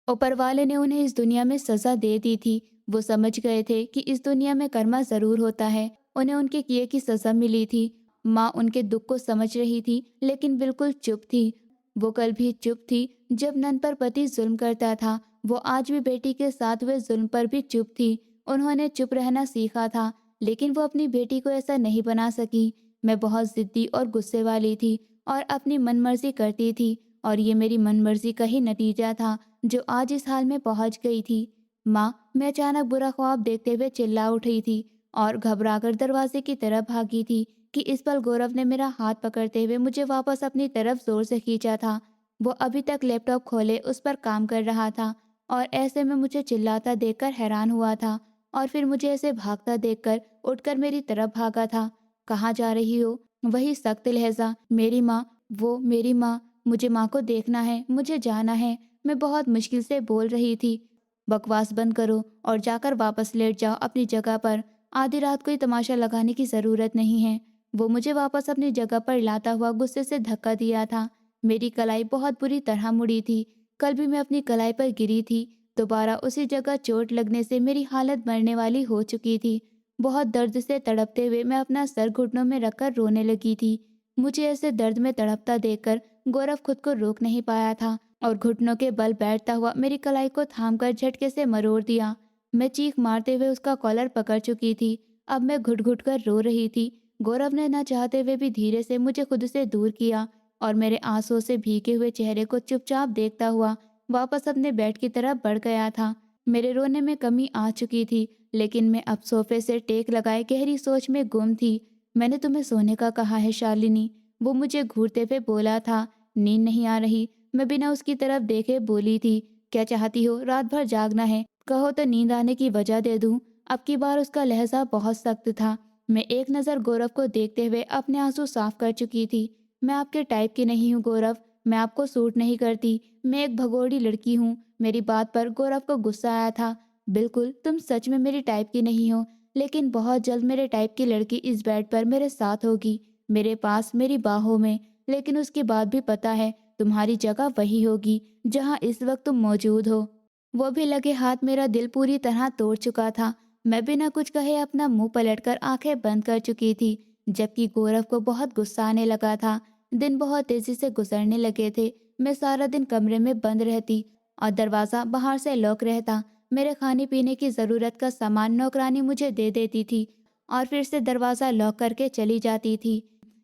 S1: ऊपर वाले ने उन्हें इस दुनिया में सज़ा दे दी थी। वो समझ गए थे कि इस दुनिया में कर्मा ज़रूर होता है। उन्हें उनके किए की सज़ा मिली थी। माँ उनके दुख को समझ रही थी, लेकिन बिल्कुल चुप थी। वो कल भी चुप थी जब नंद पर पति जुल्म करता था। वो आज भी बेटी के साथ हुए जुल्म पर भी चुप थी। उन्होंने चुप रहना सीखा था, लेकिन वो अपनी बेटी को ऐसा नहीं बना सकी। मैं बहुत ज़िद्दी और गुस्से वाली थी और अपनी मनमर्जी करती थी, और ये मेरी मनमर्जी का ही नतीजा था जो आज इस हाल में पहुंच गई थी। माँ, मैं अचानक बुरा ख्वाब देखते हुए चिल्ला उठी थी और घबराकर दरवाजे की तरफ भागी थी कि इस पल गौरव ने मेरा हाथ पकड़ते हुए मुझे वापस अपनी तरफ जोर से खींचा था। वो अभी तक लैपटॉप खोले उस पर काम कर रहा था और ऐसे में मुझे चिल्लाता देखकर हैरान हुआ था और फिर मुझे ऐसे भागता देखकर उठकर मेरी तरफ भागा था। कहाँ जा रही हो? वही सख्त लहजा, मेरी माँ, वो मेरी माँ, मुझे माँ को देखना है, मुझे जाना है। मैं बहुत मुश्किल से बोल रही थी। बकवास बंद करो और जाकर वापस लेट जाओ अपनी जगह पर। आधी रात को ही तमाशा लगाने की ज़रूरत नहीं है। वो मुझे वापस अपनी जगह पर लाता हुआ गुस्से से धक्का दिया था। मेरी कलाई बहुत बुरी तरह मुड़ी थी। कल भी मैं अपनी कलाई पर गिरी थी। दोबारा उसी जगह चोट लगने से मेरी हालत मरने वाली हो चुकी थी। बहुत दर्द से तड़पते हुए मैं अपना सर घुटनों में रखकर रोने लगी थी। मुझे ऐसे दर्द में तड़पता देखकर गौरव खुद को रोक नहीं पाया था और घुटनों के बल बैठता हुआ मेरी कलाई को थामकर झटके से मरोड़ दिया। मैं चीख मारते हुए उसका कॉलर पकड़ चुकी थी। अब मैं घुट घुट कर रो रही थी। गौरव ने न चाहते हुए भी धीरे से मुझे खुद से दूर किया और मेरे आंसुओं से भीगे हुए चेहरे को चुपचाप देखता हुआ वापस अपने बेड की तरफ बढ़ गया था। मेरे रोने में कमी आ चुकी थी, लेकिन मैं अब सोफे से टेक लगाए गहरी सोच में गुम थी। मैंने तुम्हें सोने का कहा है शालिनी, वो मुझे घूरते हुए बोला था। नींद नहीं आ रही? मैं बिना उसकी तरफ देखे बोली थी। क्या चाहती हो? रात भर जागना है? कहो तो नींद आने की वजह दे दूं। अब की बार उसका लहजा बहुत सख्त था। मैं एक नज़र गौरव को देखते हुए अपने आंसू साफ कर चुकी थी। मैं आपके टाइप की नहीं हूँ गौरव, मैं आपको सूट नहीं करती। मैं एक भगोड़ी लड़की हूँ। मेरी बात पर गौरव को गुस्सा आया था। बिल्कुल, तुम सच में मेरी टाइप की नहीं हो, लेकिन बहुत जल्द मेरे टाइप की लड़की इस बेड पर मेरे साथ होगी, मेरे पास, मेरी बाहों में। लेकिन उसके बाद भी पता है, तुम्हारी जगह वही होगी जहाँ इस वक्त तुम मौजूद हो। वो भी लगे हाथ मेरा दिल पूरी तरह तोड़ चुका था। मैं बिना कुछ कहे अपना मुंह पलटकर आंखें बंद कर चुकी थी, जबकि गौरव को बहुत गुस्सा आने लगा था। दिन बहुत तेजी से गुजरने लगे थे। मैं सारा दिन कमरे में बंद रहती और दरवाज़ा बाहर से लॉक रहता। मेरे खाने पीने की ज़रूरत का सामान नौकरानी मुझे दे देती थी और फिर से दरवाज़ा लॉक करके चली जाती थी।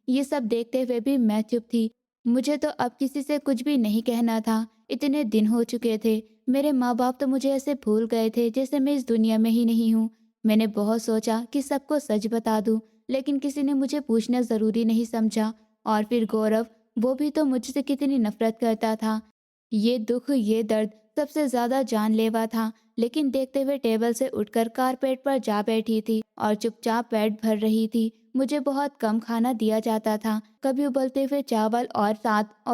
S1: ये सब देखते हुए भी मैं चुप थी। मुझे तो अब किसी से कुछ भी नहीं कहना था। इतने दिन हो चुके थे। मेरे माँ बाप तो मुझे ऐसे भूल गए थे जैसे मैं इस दुनिया में ही नहीं हूँ। मैंने बहुत सोचा कि सबको सच बता दूँ, लेकिन किसी ने मुझे पूछना ज़रूरी नहीं समझा। और फिर गौरव, वो भी तो मुझसे कितनी नफरत करता था। ये दुख, ये दर्द सबसे ज़्यादा जानलेवा था। लेकिन देखते हुए टेबल से उठकर कारपेट पर जा बैठी थी और चुपचाप पेट भर रही थी। मुझे बहुत कम खाना दिया जाता था, कभी उबलते हुए चावल और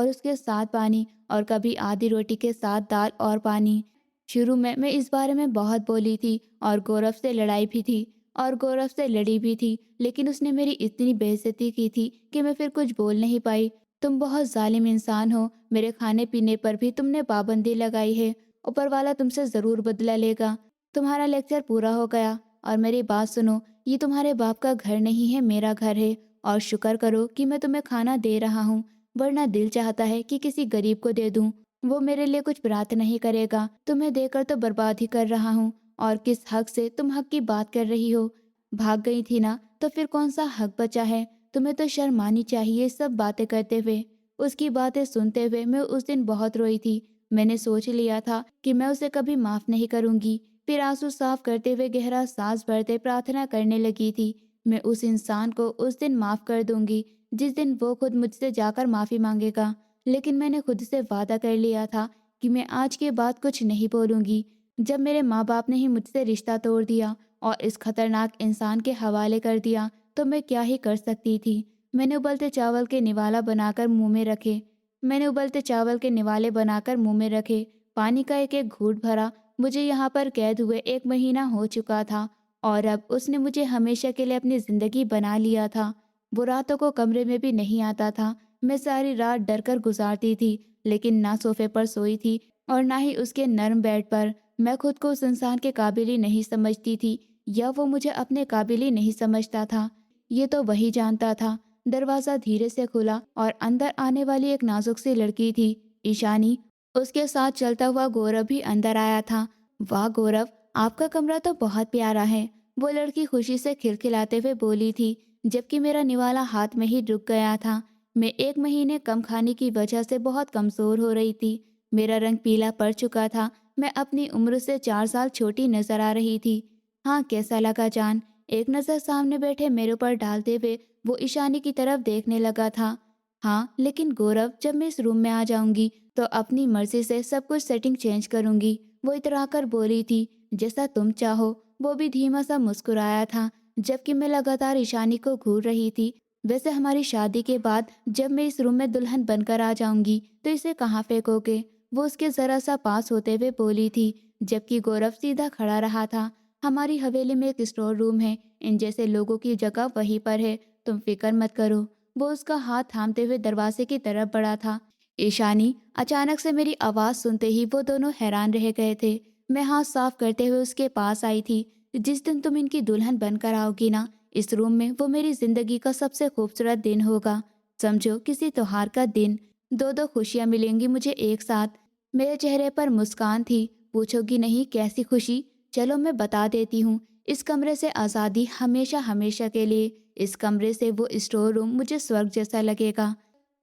S1: उसके साथ पानी, और कभी आधी रोटी के साथ दाल और पानी। शुरू में मैं इस बारे में बहुत बोली थी और गौरव से लड़ाई भी थी और गौरव से लड़ी भी थी, लेकिन उसने मेरी इतनी बेइज्जती की थी कि मैं फिर कुछ बोल नहीं पाई। तुम बहुत जालिम इंसान हो। मेरे खाने पीने पर भी तुमने पाबंदी लगाई है। ऊपर वाला तुमसे ज़रूर बदला लेगा। तुम्हारा लेक्चर पूरा हो गया। और मेरी बात सुनो, ये तुम्हारे बाप का घर नहीं है, मेरा घर है। और शुक्र करो कि मैं तुम्हें खाना दे रहा हूँ, वरना दिल चाहता है कि किसी गरीब को दे दूँ। वो मेरे लिए कुछ प्राप्त नहीं करेगा। तुम्हें देकर तो बर्बाद ही कर रहा हूँ। और किस हक से तुम हक की बात कर रही हो? भाग गई थी ना, तो फिर कौन सा हक बचा है? तुम्हें तो शर्म आनी चाहिए सब बातें करते हुए। उसकी बातें सुनते हुए मैं उस दिन बहुत रोई थी। मैंने सोच लिया था कि मैं उसे कभी माफ नहीं करूंगी। फिर आंसू साफ करते हुए गहरा सांस भरते प्रार्थना करने लगी थी, मैं उस इंसान को उस दिन माफ कर दूंगी जिस दिन वो खुद मुझसे जाकर माफी मांगेगा। लेकिन मैंने खुद से वादा कर लिया था कि मैं आज के बाद कुछ नहीं बोलूंगी। जब मेरे माँ बाप ने ही मुझसे रिश्ता तोड़ दिया और इस खतरनाक इंसान के हवाले कर दिया, तो मैं क्या ही कर सकती थी। मैंने उबलते चावल के निवाला बनाकर मुंह में रखे मैंने उबलते चावल के निवाले बनाकर मुंह में रखे, पानी का एक एक घूंट भरा। मुझे यहाँ पर कैद हुए 1 महीना हो चुका था और अब उसने मुझे हमेशा के लिए अपनी जिंदगी बना लिया था। वो रातों को कमरे में भी नहीं आता था। मैं सारी रात डर कर गुजारती थी, लेकिन ना सोफे पर सोई थी और ना ही उसके नर्म बेड पर। मैं खुद को उस इंसान के काबिल ही नहीं समझती थी, या वो मुझे अपने काबिल ही नहीं समझता था। ये तो वही जानता था। दरवाज़ा धीरे से खुला और अंदर आने वाली एक नाजुक सी लड़की थी, ईशानी। उसके साथ चलता हुआ गौरव भी अंदर आया था। वाह गौरव, आपका कमरा तो बहुत प्यारा है, वो लड़की खुशी से खिलखिलाते हुए बोली थी, जबकि मेरा निवाला हाथ में ही रुक गया था। मैं 1 महीने कम खाने की वजह से बहुत कमज़ोर हो रही थी। मेरा रंग पीला पड़ चुका था। मैं अपनी उम्र से 4 साल छोटी नजर आ रही थी। हाँ, कैसा लगा जान? एक नज़र सामने बैठे मेरे ऊपर डालते हुए वो ईशानी की तरफ देखने लगा था। हाँ, लेकिन गौरव, जब मैं इस रूम में आ जाऊंगी तो अपनी मर्जी से सब कुछ सेटिंग चेंज करूंगी, वो इतरा कर बोली थी। जैसा तुम चाहो। वो भी धीमा सा मुस्कुराया था, जबकि मैं लगातार ईशानी को घूर रही थी। वैसे हमारी शादी के बाद जब मैं इस रूम में दुल्हन बनकर आ जाऊंगी तो इसे कहाँ फेंकोगे? वो उसके जरा सा पास होते हुए बोली थी, जबकि गौरव सीधा खड़ा रहा था। हमारी हवेली में एक स्टोर रूम है, इन जैसे लोगों की जगह वहीं पर है, तुम फिक्र मत करो। वो उसका हाथ थामते हुए दरवाजे की तरफ बढ़ा था। ईशानी, अचानक से मेरी आवाज़ सुनते ही वो दोनों हैरान रह गए थे। मैं हाथ साफ करते हुए उसके पास आई थी। जिस दिन तुम इनकी दुल्हन बनकर आओगी ना, इस रूम में, वो मेरी जिंदगी का सबसे खूबसूरत दिन होगा। समझो, किसी त्योहार का दिन। दो दो खुशियाँ मिलेंगी मुझे एक साथ। मेरे चेहरे पर मुस्कान थी। पूछोगी नहीं कैसी खुशी? चलो मैं बता देती हूँ। इस कमरे से आज़ादी, हमेशा हमेशा के लिए। इस कमरे से वो स्टोर रूम मुझे स्वर्ग जैसा लगेगा।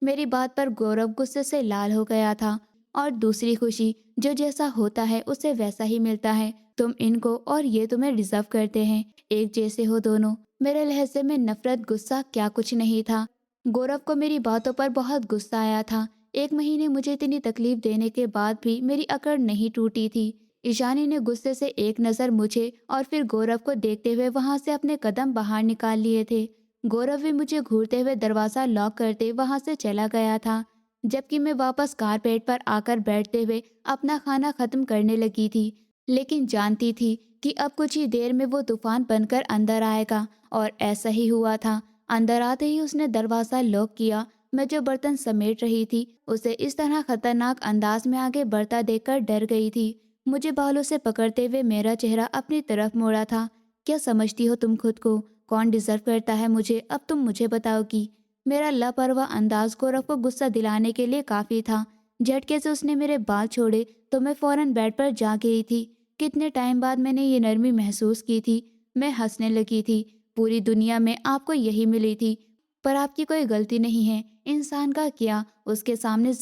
S1: मेरी बात पर गौरव गुस्से से लाल हो गया था। और दूसरी खुशी, जो जैसा होता है उसे वैसा ही मिलता है। तुम इनको और ये तुम्हें डिजर्व करते हैं। एक जैसे हो दोनों। मेरे लहजे में नफरत गुस्सा क्या कुछ नहीं था। गौरव को मेरी बातों पर बहुत गुस्सा आया था। 1 महीने मुझे इतनी तकलीफ देने के बाद भी मेरी अकड़ नहीं टूटी थी। ईशानी ने गुस्से से एक नज़र मुझे और फिर गौरव को देखते हुए वहां से अपने कदम बाहर निकाल लिए थे। गौरव भी मुझे घूरते हुए दरवाज़ा लॉक करते वहां से चला गया था, जबकि मैं वापस कारपेट पर आकर बैठते हुए अपना खाना खत्म करने लगी थी। लेकिन जानती थी कि अब कुछ ही देर में वो तूफान बनकर अंदर आएगा, और ऐसा ही हुआ था। अंदर आते ही उसने दरवाज़ा लॉक किया। मैं जो बर्तन समेट रही थी उसे इस तरह खतरनाक अंदाज में आगे बढ़ता देखकर डर गई थी। मुझे बालों से पकड़ते हुए मेरा चेहरा अपनी तरफ मोड़ा था। क्या समझती हो तुम खुद को? कौन डिजर्व करता है मुझे, अब तुम मुझे बताओगी? मेरा लापरवाह अंदाज गौरव को गुस्सा दिलाने के लिए काफ़ी था। झटके से उसने मेरे बाल छोड़े तो मैं फौरन बेड पर जा गिरी थी। कितने टाइम बाद मैंने ये नरमी महसूस की थी। मैं हंसने लगी थी। पूरी दुनिया में आपको यही मिली थी, पर आपकी कोई गलती नहीं है। इंसान का किया उसके सामने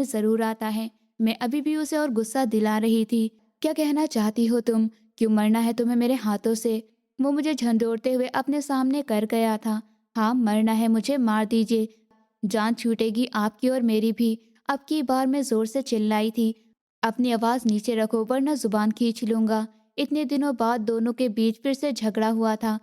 S1: ज़रूर आता है। मैं अभी भी उसे और गुस्सा दिला रही थी। क्या कहना चाहती हो तुम? क्यों मरना है तुम्हें मेरे हाथों से? वो मुझे झंझोड़ते हुए अपने सामने कर गया था। हाँ, मरना है मुझे, मार दीजिए। जान छूटेगी आपकी और मेरी भी। अब की बार मैं जोर से चिल्लाई थी, अपनी आवाज़ नीचे रखो वरना जुबान खींच लूंगा। इतने दिनों बाद दोनों के बीच फिर से झगड़ा हुआ था,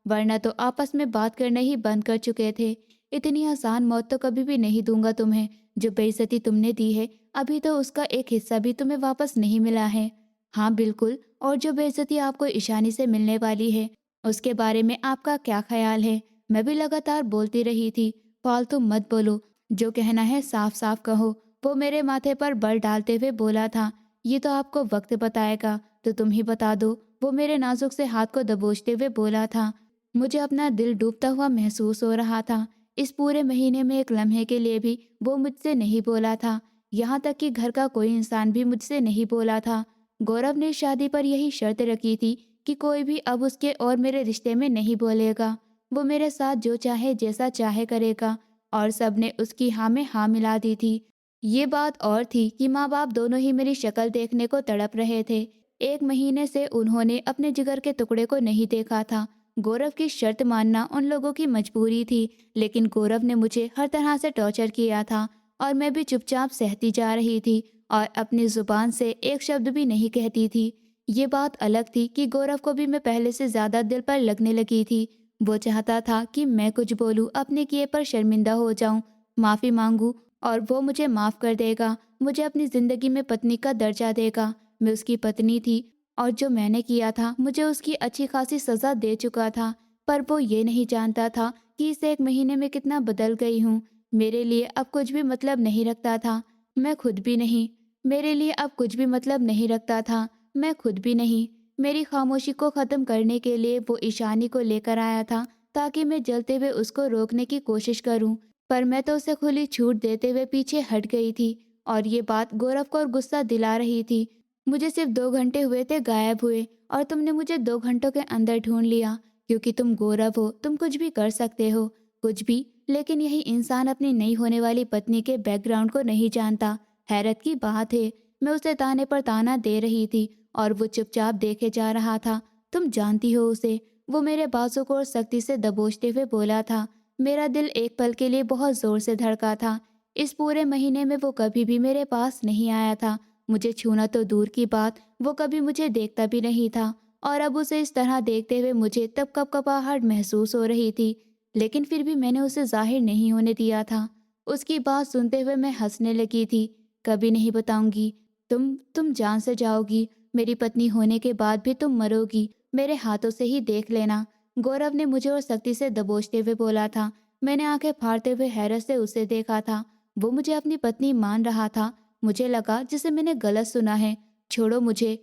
S1: वरना तो आपस में बात करना ही बंद कर चुके थे। इतनी आसान मौत तो कभी भी नहीं दूंगा तुम्हें। जो बेइज्जती तुमने दी है, अभी तो उसका एक हिस्सा भी तुम्हें वापस नहीं मिला है। हाँ बिल्कुल, और जो बेइज्जती आपको ईशानी से मिलने वाली है, उसके बारे में आपका क्या ख्याल है? मैं भी लगातार बोलती रही थी। फालतू मत बोलो, जो कहना है साफ साफ कहो। वो मेरे माथे पर बल डालते हुए बोला था। ये तो आपको वक्त बताएगा, तो तुम ही बता दो। वो मेरे नाजुक से हाथ को दबोचते हुए बोला था। मुझे अपना दिल डूबता हुआ महसूस हो रहा था। इस पूरे महीने में एक लम्हे के लिए भी वो मुझसे नहीं बोला था। यहाँ तक कि घर का कोई इंसान भी मुझसे नहीं बोला था। गौरव ने शादी पर यही शर्त रखी थी कि कोई भी अब उसके और मेरे रिश्ते में नहीं बोलेगा। वो मेरे साथ जो चाहे जैसा चाहे करेगा और सबने उसकी हाँ में हाँ मिला दी थी। ये बात और थी कि माँ बाप दोनों ही मेरी शक्ल देखने को तड़प रहे थे। 1 महीने से उन्होंने अपने जिगर के टुकड़े को नहीं देखा था। गौरव की शर्त मानना उन लोगों की मजबूरी थी, लेकिन गौरव ने मुझे हर तरह से टॉर्चर किया था और मैं भी चुपचाप सहती जा रही थी और अपनी जुबान से एक शब्द भी नहीं कहती थी। ये बात अलग थी कि गौरव को भी मैं पहले से ज्यादा दिल पर लगने लगी थी। वो चाहता था कि मैं कुछ बोलूं, अपने किए पर शर्मिंदा हो जाऊं, माफी मांगू और वो मुझे माफ कर देगा, मुझे अपनी जिंदगी में पत्नी का दर्जा देगा। मैं उसकी पत्नी थी और जो मैंने किया था मुझे उसकी अच्छी खासी सजा दे चुका था। पर वो ये नहीं जानता था कि इस 1 महीने में कितना बदल गई हूँ। मेरे लिए अब कुछ भी मतलब नहीं रखता था, मैं खुद भी नहीं। मेरे लिए अब कुछ भी मतलब नहीं रखता था, मैं खुद भी नहीं। मेरी खामोशी को ख़त्म करने के लिए वो ईशानी को लेकर आया था ताकि मैं जलते हुए उसको रोकने की कोशिश करूं, पर मैं तो उसे खुली छूट देते हुए पीछे हट गई थी और ये बात गौरव को और गुस्सा दिला रही थी। मुझे सिर्फ 2 घंटे हुए थे गायब हुए और तुमने मुझे 2 घंटों के अंदर ढूंढ लिया। क्योंकि तुम गौरव हो, तुम कुछ भी कर सकते हो, कुछ भी। लेकिन यही इंसान अपनी नहीं होने वाली पत्नी के बैकग्राउंड को नहीं जानता। हैरत की बात है, मैं उसे ताने पर ताना दे रही थी और वो चुपचाप देखे जा रहा था। तुम जानती हो उसे। वो मेरे बाजू को और सख्ती से दबोचते हुए बोला था। मेरा दिल एक पल के लिए बहुत जोर से धड़का था। इस पूरे महीने में वो कभी भी मेरे पास नहीं आया था। मुझे छूना तो दूर की बात, वो कभी मुझे देखता भी नहीं था और अब उसे इस तरह देखते हुए मुझे तब कपकपाहट महसूस हो रही थी। लेकिन फिर भी मैंने उसे जाहिर नहीं होने दिया था। उसकी बात सुनते हुए मैं हंसने लगी थी। कभी नहीं बताऊंगी। तुम जान से जाओगी। मेरी पत्नी होने के बाद भी तुम मरोगी। मेरे हाथों से ही देख लेना। गौरव ने मुझे और सख्ती से दबोचते हुए बोला था। मैंने आंखें फाड़ते हुए हैरत से उसे देखा था। वो मुझे अपनी पत्नी मान रहा था। मुझे लगा जिसे मैंने गलत सुना है। छोड़ो मुझे।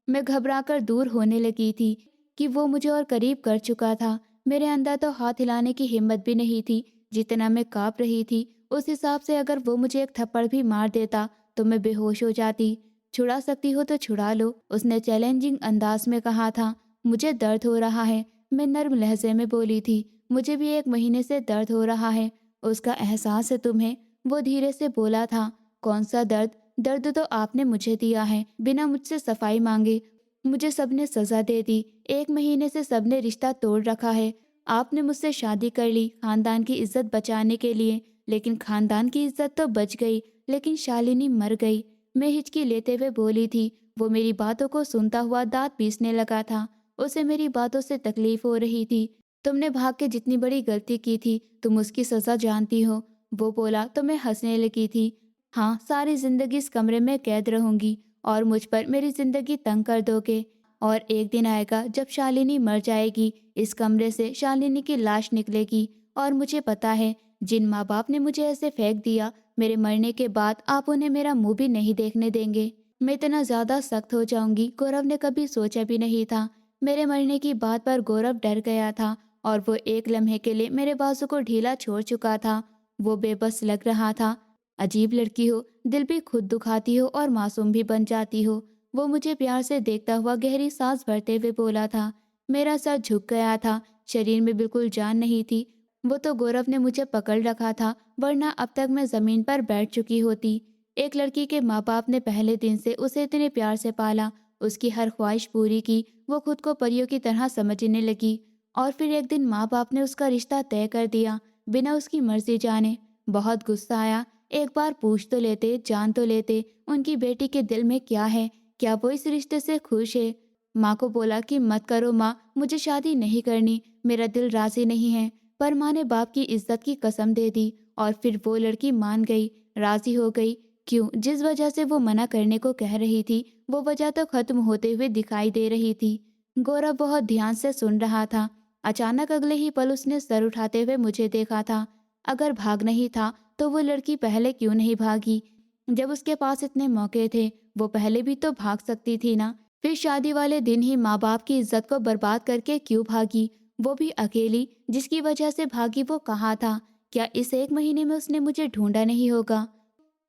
S1: मैं घबराकर दूर होने लगी थी कि वो मुझे और करीब कर चुका था। मेरे अंदर तो हाथ हिलाने की हिम्मत भी नहीं थी। जितना मैं कांप रही थी उस हिसाब से अगर वो मुझे एक थप्पड़ भी मार देता तो मैं बेहोश हो जाती। छुड़ा सकती हो तो छुड़ा लो, उसने चैलेंजिंग अंदाज में कहा था। मुझे दर्द हो रहा है, मैं नर्म लहजे में बोली थी। मुझे भी 1 महीने से दर्द हो रहा है। उसका एहसास है तुम्हें, वो धीरे से बोला था। कौन सा दर्द? दर्द तो आपने मुझे दिया है, बिना मुझसे सफाई मांगे। मुझे सबने सजा दे दी। 1 महीने से सबने रिश्ता तोड़ रखा है। आपने मुझसे शादी कर ली खानदान की इज्जत बचाने के लिए, लेकिन खानदान की इज्जत तो बच गई, लेकिन शालिनी मर गई। मैं हिचकी लेते हुए बोली थी। वो मेरी बातों को सुनता हुआ दांत पीसने लगा था। उसे मेरी बातों से तकलीफ हो रही थी। तुमने भाग के जितनी बड़ी गलती की थी, तुम उसकी सजा जानती हो। वो बोला तो मैं हंसने लगी थी। हाँ, सारी जिंदगी इस कमरे में कैद रहूंगी और मुझ पर मेरी जिंदगी तंग कर दोगे। और एक दिन आएगा जब शालिनी मर जाएगी, इस कमरे से शालिनी की लाश निकलेगी। और मुझे पता है, जिन माँ बाप ने मुझे ऐसे फेंक दिया, मेरे मरने के बाद आप उन्हें मेरा मुंह भी नहीं देखने देंगे। मैं इतना ज्यादा सख्त हो जाऊंगी, गौरव ने कभी सोचा भी नहीं था। मेरे मरने की बात पर गौरव डर गया था और वो एक लम्हे के लिए मेरे बाजू को ढीला छोड़ चुका था। वो बेबस लग रहा था। अजीब लड़की हो, दिल भी खुद दुखाती हो और मासूम भी बन जाती हो। वो मुझे प्यार से देखता हुआ गहरी सांस भरते हुए बोला था। मेरा सर झुक गया था, शरीर में बिल्कुल जान नहीं थी। वो तो गौरव ने मुझे पकड़ रखा था, वरना अब तक मैं जमीन पर बैठ चुकी होती। एक लड़की के माँ बाप ने पहले दिन से उसे इतने प्यार से पाला, उसकी हर ख्वाहिश पूरी की। वो खुद को परियों की तरह समझने लगी और फिर एक दिन माँ बाप ने उसका रिश्ता तय कर दिया, बिना उसकी मर्जी जाने। बहुत गुस्सा आया। एक बार पूछ तो लेते, जान तो लेते उनकी बेटी के दिल में क्या है, क्या वो इस रिश्ते से खुश है। माँ को बोला कि मत करो माँ, मुझे शादी नहीं करनी, मेरा दिल राजी नहीं है। पर माँ ने बाप की इज्जत की कसम दे दी और फिर वो लड़की मान गई, राजी हो गई। क्यों? जिस वजह से वो मना करने को कह रही थी, वो वजह तो खत्म होते हुए दिखाई दे रही थी। गौरव बहुत ध्यान से सुन रहा था। अचानक अगले ही पल उसने सर उठाते हुए मुझे देखा था। अगर भाग नहीं था तो वो लड़की पहले क्यों नहीं भागी? जब उसके पास इतने मौके थे, वो पहले भी तो भाग सकती थी ना। फिर शादी वाले दिन ही माँ बाप की इज्जत को बर्बाद करके क्यों भागी? वो भी अकेली। जिसकी वजह से भागी वो कहाँ था? क्या इस 1 महीने में उसने मुझे ढूंढा नहीं होगा?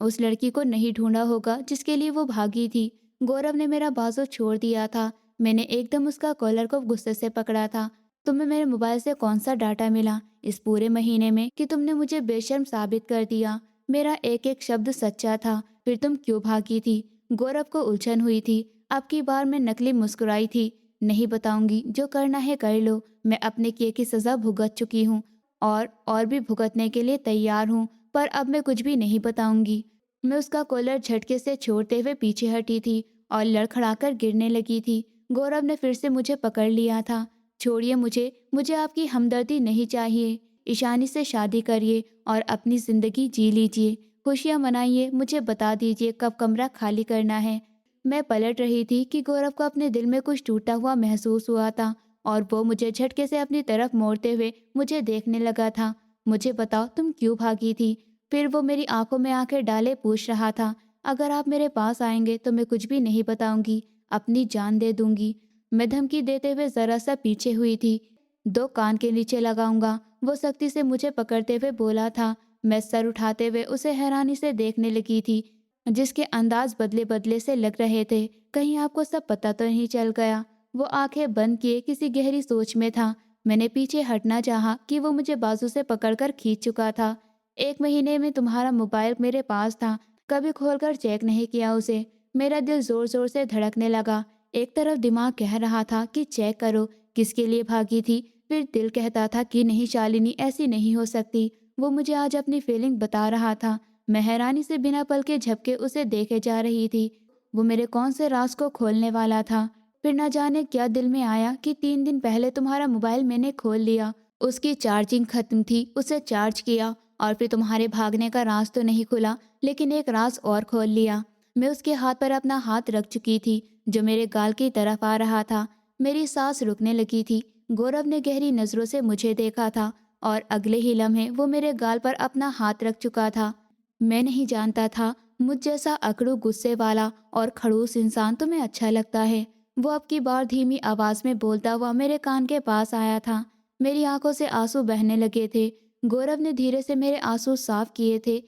S1: उस लड़की को नहीं ढूंढा होगा जिसके लिए वो भागी थी। गौरव ने मेरा बाजू छोड़ दिया था। मैंने एकदम उसका कॉलर को गुस्से से पकड़ा था। तुम्हें मेरे मोबाइल से कौन सा डाटा मिला इस पूरे महीने में कि तुमने मुझे बेशर्म साबित कर दिया? मेरा एक एक शब्द सच्चा था। फिर तुम क्यों भागी थी? गौरव को उलझन हुई थी। अब की बार मैं नकली मुस्कुराई थी। नहीं बताऊंगी, जो करना है कर लो। मैं अपने किए की सजा भुगत चुकी हूँ और भी भुगतने के लिए तैयार हूँ, पर अब मैं कुछ भी नहीं बताऊंगी। मैं उसका कॉलर झटके से छोड़ते हुए पीछे हटी थी और लड़खड़ाकर गिरने लगी थी। गौरव ने फिर से मुझे पकड़ लिया था। छोड़िए मुझे, मुझे आपकी हमदर्दी नहीं चाहिए। ईशानी से शादी करिए और अपनी जिंदगी जी लीजिए, खुशियां मनाइए। मुझे बता दीजिए कब कमरा खाली करना है। मैं पलट रही थी कि गौरव को अपने दिल में कुछ टूटा हुआ महसूस हुआ था और वो मुझे झटके से अपनी तरफ मोड़ते हुए मुझे देखने लगा था। मुझे बताओ, तुम क्यों भागी थी? फिर वो मेरी आंखों में आंखें डाले पूछ रहा था। अगर आप मेरे पास आएंगे तो मैं कुछ भी नहीं बताऊंगी, अपनी जान दे दूंगी। मैं धमकी देते हुए जरा सा पीछे हुई थी। 2 कान के नीचे लगाऊंगा, वो सख्ती से मुझे पकड़ते हुए बोला था। मैं सर उठाते हुए उसे हैरानी से देखने लगी थी, जिसके अंदाज बदले बदले से लग रहे थे। कहीं आपको सब पता तो नहीं चल गया? वो आंखें बंद किए किसी गहरी सोच में था। मैंने पीछे हटना चाहा कि वो मुझे बाजू से पकड़कर खींच चुका था। 1 महीने में तुम्हारा मोबाइल मेरे पास था, कभी खोलकर चेक नहीं किया उसे। मेरा दिल जोर जोर से धड़कने लगा। एक तरफ दिमाग कह रहा था कि चेक करो, किसके लिए भागी थी। फिर दिल कहता था कि नहीं शालिनी, ऐसी नहीं हो सकती। वो मुझे आज अपनी फीलिंग बता रहा था। मैं हैरानी से बिना पल के झपके उसे देखे जा रही थी। वो मेरे कौन से राज को खोलने वाला था? फिर न जाने क्या दिल में आया कि 3 दिन पहले तुम्हारा मोबाइल मैंने खोल लिया। उसकी चार्जिंग खत्म थी, उसे चार्ज किया और फिर तुम्हारे भागने का राज तो नहीं खुला, लेकिन एक राज और खोल लिया। मैं उसके हाथ पर अपना हाथ रख चुकी थी, जो मेरे गाल की तरफ आ रहा था। मेरी सांस रुकने लगी थी। गौरव ने गहरी नजरों से मुझे देखा था और अगले ही लम्हे वो मेरे गाल पर अपना हाथ रख चुका था। मैं नहीं जानता था मुझ जैसा अकड़ू, गुस्से वाला और खड़ूस इंसान तुम्हें अच्छा लगता है। वो अब की बार धीमी आवाज में बोलता हुआ मेरे कान के पास आया था। मेरी आंखों से आंसू बहने लगे थे। गौरव ने धीरे से मेरे आंसू साफ किए थे।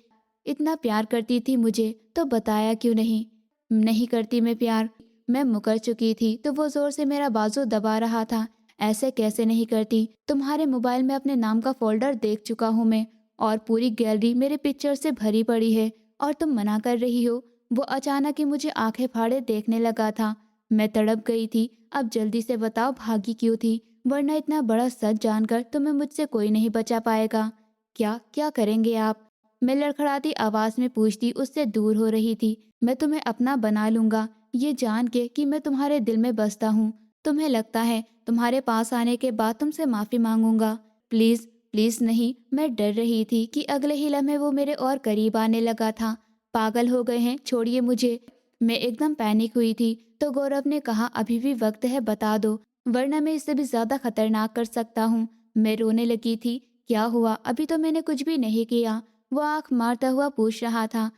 S1: इतना प्यार करती थी मुझे तो बताया क्यों नहीं? नहीं करती मैं प्यार। मैं मुकर चुकी थी तो वो जोर से मेरा बाजू दबा रहा था। ऐसे कैसे नहीं करती? तुम्हारे मोबाइल में अपने नाम का फोल्डर देख चुका हूँ मैं, और पूरी गैलरी मेरे पिक्चर से भरी पड़ी है, और तुम मना कर रही हो। वो अचानक ही मुझे आंखें फाड़े देखने लगा था। मैं तड़प गई थी। अब जल्दी से बताओ, भागी क्यों थी? वरना इतना बड़ा सच जानकर तुम्हें मुझसे कोई नहीं बचा पाएगा। क्या क्या करेंगे आप? मैं लड़खड़ाती आवाज में पूछती, उससे दूर हो रही थी। मैं तुम्हें अपना बना लूंगा, ये जान के कि मैं तुम्हारे दिल में बसता हूँ। तुम्हें लगता है तुम्हारे पास आने के बाद तुमसे माफी मांगूंगा? प्लीज प्लीज नहीं। मैं डर रही थी कि अगले ही लम्हे वो मेरे और करीब आने लगा था। पागल हो गए हैं, छोड़िए मुझे। मैं एकदम पैनिक हुई थी। तो गौरव ने कहा, अभी भी वक्त है, बता दो, वरना मैं इससे भी ज्यादा खतरनाक कर सकता हूँ। मैं रोने लगी थी। क्या हुआ? अभी तो मैंने कुछ भी नहीं किया। वो आंख मारता हुआ पूछ रहा था।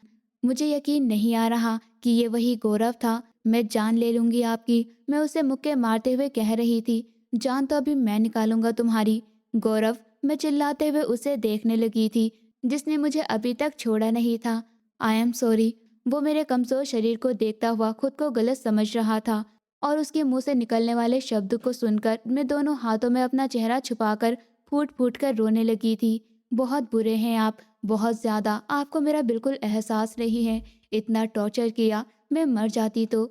S1: मुझे यकीन नहीं आ रहा कि ये वही गौरव था। मैं जान ले लूंगी आपकी, मैं उसे मुक्के मारते हुए कह रही थी। जान तो अभी मैं निकालूंगा तुम्हारी। गौरव, मैं चिल्लाते हुए उसे देखने लगी थी, जिसने मुझे अभी तक छोड़ा नहीं था। I am sorry. वो मेरे कमजोर शरीर को देखता हुआ खुद को गलत समझ रहा था, और उसके मुंह से निकलने वाले शब्द को सुनकर मैं दोनों हाथों में अपना चेहरा छुपाकर फूट फूट कर रोने लगी थी। बहुत बुरे हैं आप, बहुत ज्यादा। आपको मेरा बिल्कुल एहसास नहीं है। इतना टॉर्चर किया, मैं मर जाती तो।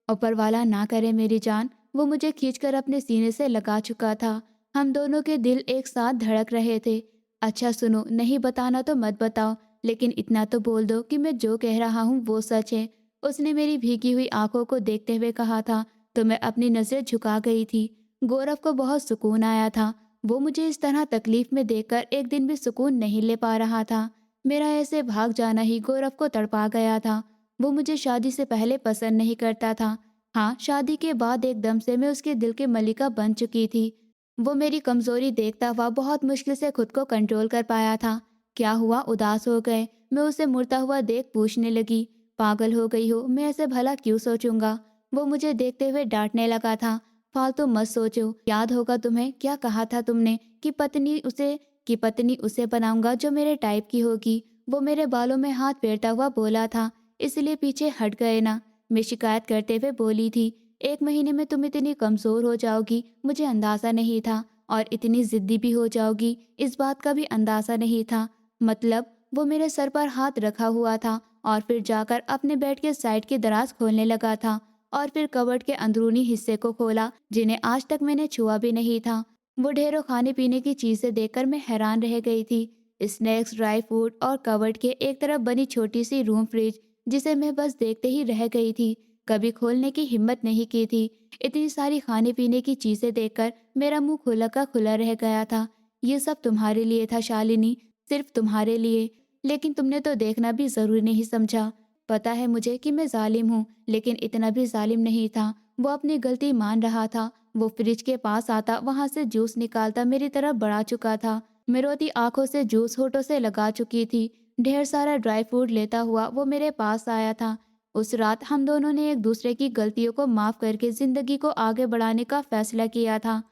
S1: ऊपर वाला ना करे मेरी जान। वो मुझे खींचकर अपने सीने से लगा चुका था। हम दोनों के दिल एक साथ धड़क रहे थे। अच्छा सुनो, नहीं बताना तो मत बताओ, लेकिन इतना तो बोल दो कि मैं जो कह रहा हूँ वो सच है। उसने मेरी भीगी हुई आंखों को देखते हुए कहा था। तो मैं अपनी नजरें झुका गई थी। गौरव को बहुत सुकून आया था। वो मुझे इस तरह तकलीफ में देखकर एक दिन भी सुकून नहीं ले पा रहा था। मेरा ऐसे भाग जाना ही गौरव को तड़पा गया था। वो मुझे शादी से पहले पसंद नहीं करता था। हाँ, शादी के बाद एकदम से मैं उसके दिल की मलिका बन चुकी थी। वो मेरी कमजोरी देखता हुआ बहुत मुश्किल से खुद को कंट्रोल कर पाया था। क्या हुआ, उदास हो गए? मैं उसे मुड़ता हुआ देख पूछने लगी। पागल हो गई हो? मैं ऐसे भला क्यों सोचूंगा? वो मुझे देखते हुए डांटने लगा था। फालतू मत सोचो। याद होगा तुम्हें, क्या कहा था तुमने कि पत्नी उसे कि पत्नी उसे बनाऊंगा जो मेरे टाइप की होगी। वो मेरे बालों में हाथ फेरता हुआ बोला था, इसलिए पीछे हट गए ना। मैं शिकायत करते हुए बोली थी, 1 महीने में तुम इतनी कमज़ोर हो जाओगी मुझे अंदाज़ा नहीं था, और इतनी ज़िद्दी भी हो जाओगी इस बात का भी अंदाज़ा नहीं था। मतलब वो मेरे सर पर हाथ रखा हुआ था और फिर जाकर अपने बेड के साइड की दराज खोलने लगा था, और फिर कबर्ड के अंदरूनी हिस्से को खोला जिन्हें आज तक मैंने छुआ भी नहीं था। वो ढेरों खाने पीने की चीज़ें देखकर मैं हैरान रह गई थी। स्नैक्स, ड्राई फ्रूट और कबर्ड के एक तरफ बनी छोटी सी रूम फ्रिज, जिसे मैं बस देखते ही रह गई थी, कभी खोलने की हिम्मत नहीं की थी। इतनी सारी खाने पीने की चीज़ें देखकर मेरा मुंह खुला का खुला रह गया था। ये सब तुम्हारे लिए था शालिनी, सिर्फ तुम्हारे लिए। लेकिन तुमने तो देखना भी ज़रूरी नहीं समझा। पता है मुझे कि मैं जालिम हूँ, लेकिन इतना भी जालिम नहीं था। वो अपनी गलती मान रहा था। वो फ्रिज के पास आता, वहाँ से जूस निकालता, मेरी तरफ बढ़ा चुका था। मैं रोती आंखों से जूस होठों से लगा चुकी थी। ढेर सारा ड्राई फ्रूट लेता हुआ वो मेरे पास आया था। उस रात हम दोनों ने एक दूसरे की गलतियों को माफ़ करके ज़िंदगी को आगे बढ़ाने का फैसला किया था।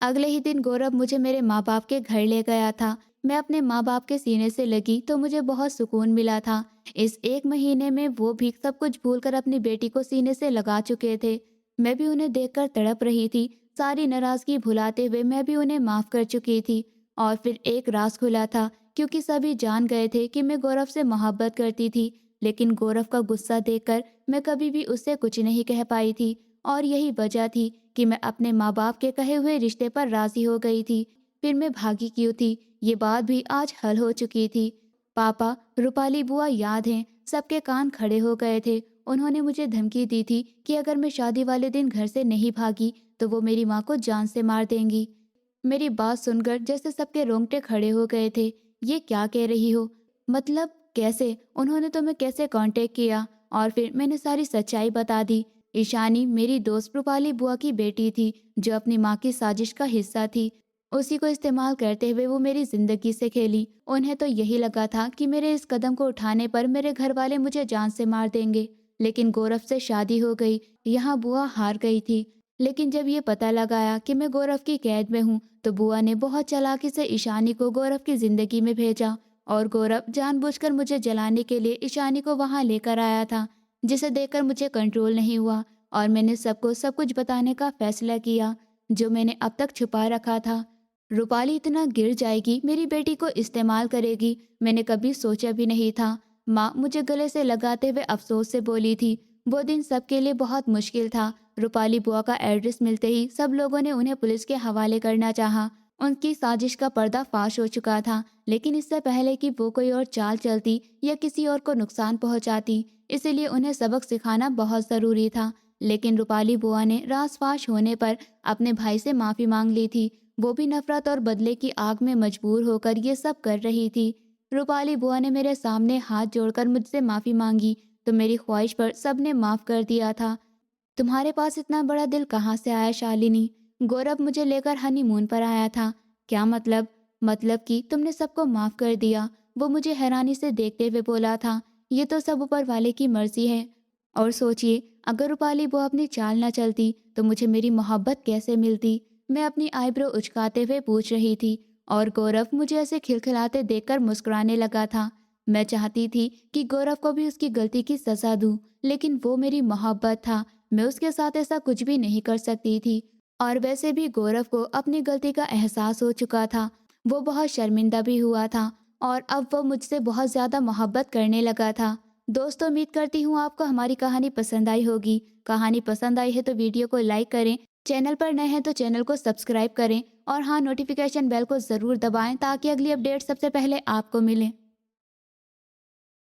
S1: अगले ही दिन गौरव मुझे मेरे माँ बाप के घर ले गया था। मैं अपने माँ बाप के सीने से लगी तो मुझे बहुत सुकून मिला था। इस 1 महीने में वो भी सब कुछ भूलकर अपनी बेटी को सीने से लगा चुके थे। मैं भी उन्हें देखकर तड़प रही थी। सारी नाराज़गी भुलाते हुए मैं भी उन्हें माफ़ कर चुकी थी। और फिर एक राज खुला था, क्योंकि सभी जान गए थे कि मैं गौरव से मोहब्बत करती थी। लेकिन गौरव का गुस्सा देखकर मैं कभी भी उससे कुछ नहीं कह पाई थी, और यही वजह थी कि मैं अपने माँ बाप के कहे हुए रिश्ते पर राजी हो गई थी। फिर मैं भागी क्यों थी, ये बात भी आज हल हो चुकी थी। पापा, रूपाली बुआ याद हैं, सबके कान खड़े हो गए थे। उन्होंने मुझे धमकी दी थी कि अगर मैं शादी वाले दिन घर से नहीं भागी तो वो मेरी माँ को जान से मार देंगी। मेरी बात सुनकर जैसे सबके रोंगटे खड़े हो गए थे। ये क्या कह रही हो? मतलब कैसे? उन्होंने तुम्हें कैसे कांटेक्ट किया? और फिर मैंने सारी सच्चाई बता दी। ईशानी मेरी दोस्त रूपाली बुआ की बेटी थी, जो अपनी माँ की साजिश का हिस्सा थी। उसी को इस्तेमाल करते हुए वो मेरी जिंदगी से खेली। उन्हें तो यही लगा था कि मेरे इस कदम को उठाने पर मेरे घर वाले मुझे जान से मार देंगे। लेकिन गौरव से शादी हो गई, यहाँ बुआ हार गई थी। लेकिन जब ये पता लगाया कि मैं गौरव की कैद में हूँ, तो बुआ ने बहुत चालाकी से ईशानी को गौरव की जिंदगी में भेजा। और गौरव जानबूझकर मुझे जलाने के लिए ईशानी को वहाँ लेकर आया था, जिसे देखकर मुझे कंट्रोल नहीं हुआ और मैंने सबको सब कुछ बताने का फैसला किया, जो मैंने अब तक छुपा रखा था। रूपाली इतना गिर जाएगी, मेरी बेटी को इस्तेमाल करेगी, मैंने कभी सोचा भी नहीं था। माँ मुझे गले से लगाते हुए अफसोस से बोली थी। वो दिन सबके लिए बहुत मुश्किल था। रूपाली बुआ का एड्रेस मिलते ही सब लोगों ने उन्हें पुलिस के हवाले करना चाहा। उनकी साजिश का पर्दा फाश हो चुका था, लेकिन इससे पहले कि वो कोई और चाल चलती या किसी और को नुकसान पहुंचाती, इसीलिए उन्हें सबक सिखाना बहुत ज़रूरी था। लेकिन रूपाली बुआ ने राज फाश होने पर अपने भाई से माफ़ी मांग ली थी। वो भी नफरत और बदले की आग में मजबूर होकर ये सब कर रही थी। रूपाली बुआ ने मेरे सामने हाथ जोड़कर मुझसे माफ़ी मांगी, तो मेरी ख्वाहिश पर सबने माफ़ कर दिया था। तुम्हारे पास इतना बड़ा दिल कहाँ से आया शालिनी? गौरव मुझे लेकर हनीमून पर आया था। क्या मतलब? मतलब कि तुमने सबको माफ़ कर दिया। वो मुझे हैरानी से देखते हुए बोला था। ये तो सब ऊपर वाले की मर्जी है। और सोचिए, अगर रूपाली बुआ अपनी चाल न चलती तो मुझे मेरी मोहब्बत कैसे मिलती? मैं अपनी आईब्रो उचकाते हुए पूछ रही थी, और गौरव मुझे ऐसे खिलखिलाते देखकर मुस्कुराने लगा था। मैं चाहती थी कि गौरव को भी उसकी गलती की सजा दूं, लेकिन वो मेरी मोहब्बत था, मैं उसके साथ ऐसा कुछ भी नहीं कर सकती थी। और वैसे भी गौरव को अपनी गलती का एहसास हो चुका था। वो बहुत शर्मिंदा भी हुआ था, और अब वो मुझसे बहुत ज़्यादा मोहब्बत करने लगा था। दोस्तों, उम्मीद करती हूँ आपको हमारी कहानी पसंद आई होगी। कहानी पसंद आई है तो वीडियो को लाइक करें, चैनल पर नए हैं तो चैनल को सब्सक्राइब करें, और हाँ, नोटिफिकेशन बेल को ज़रूर दबाएं ताकि अगली अपडेट सबसे पहले आपको मिले।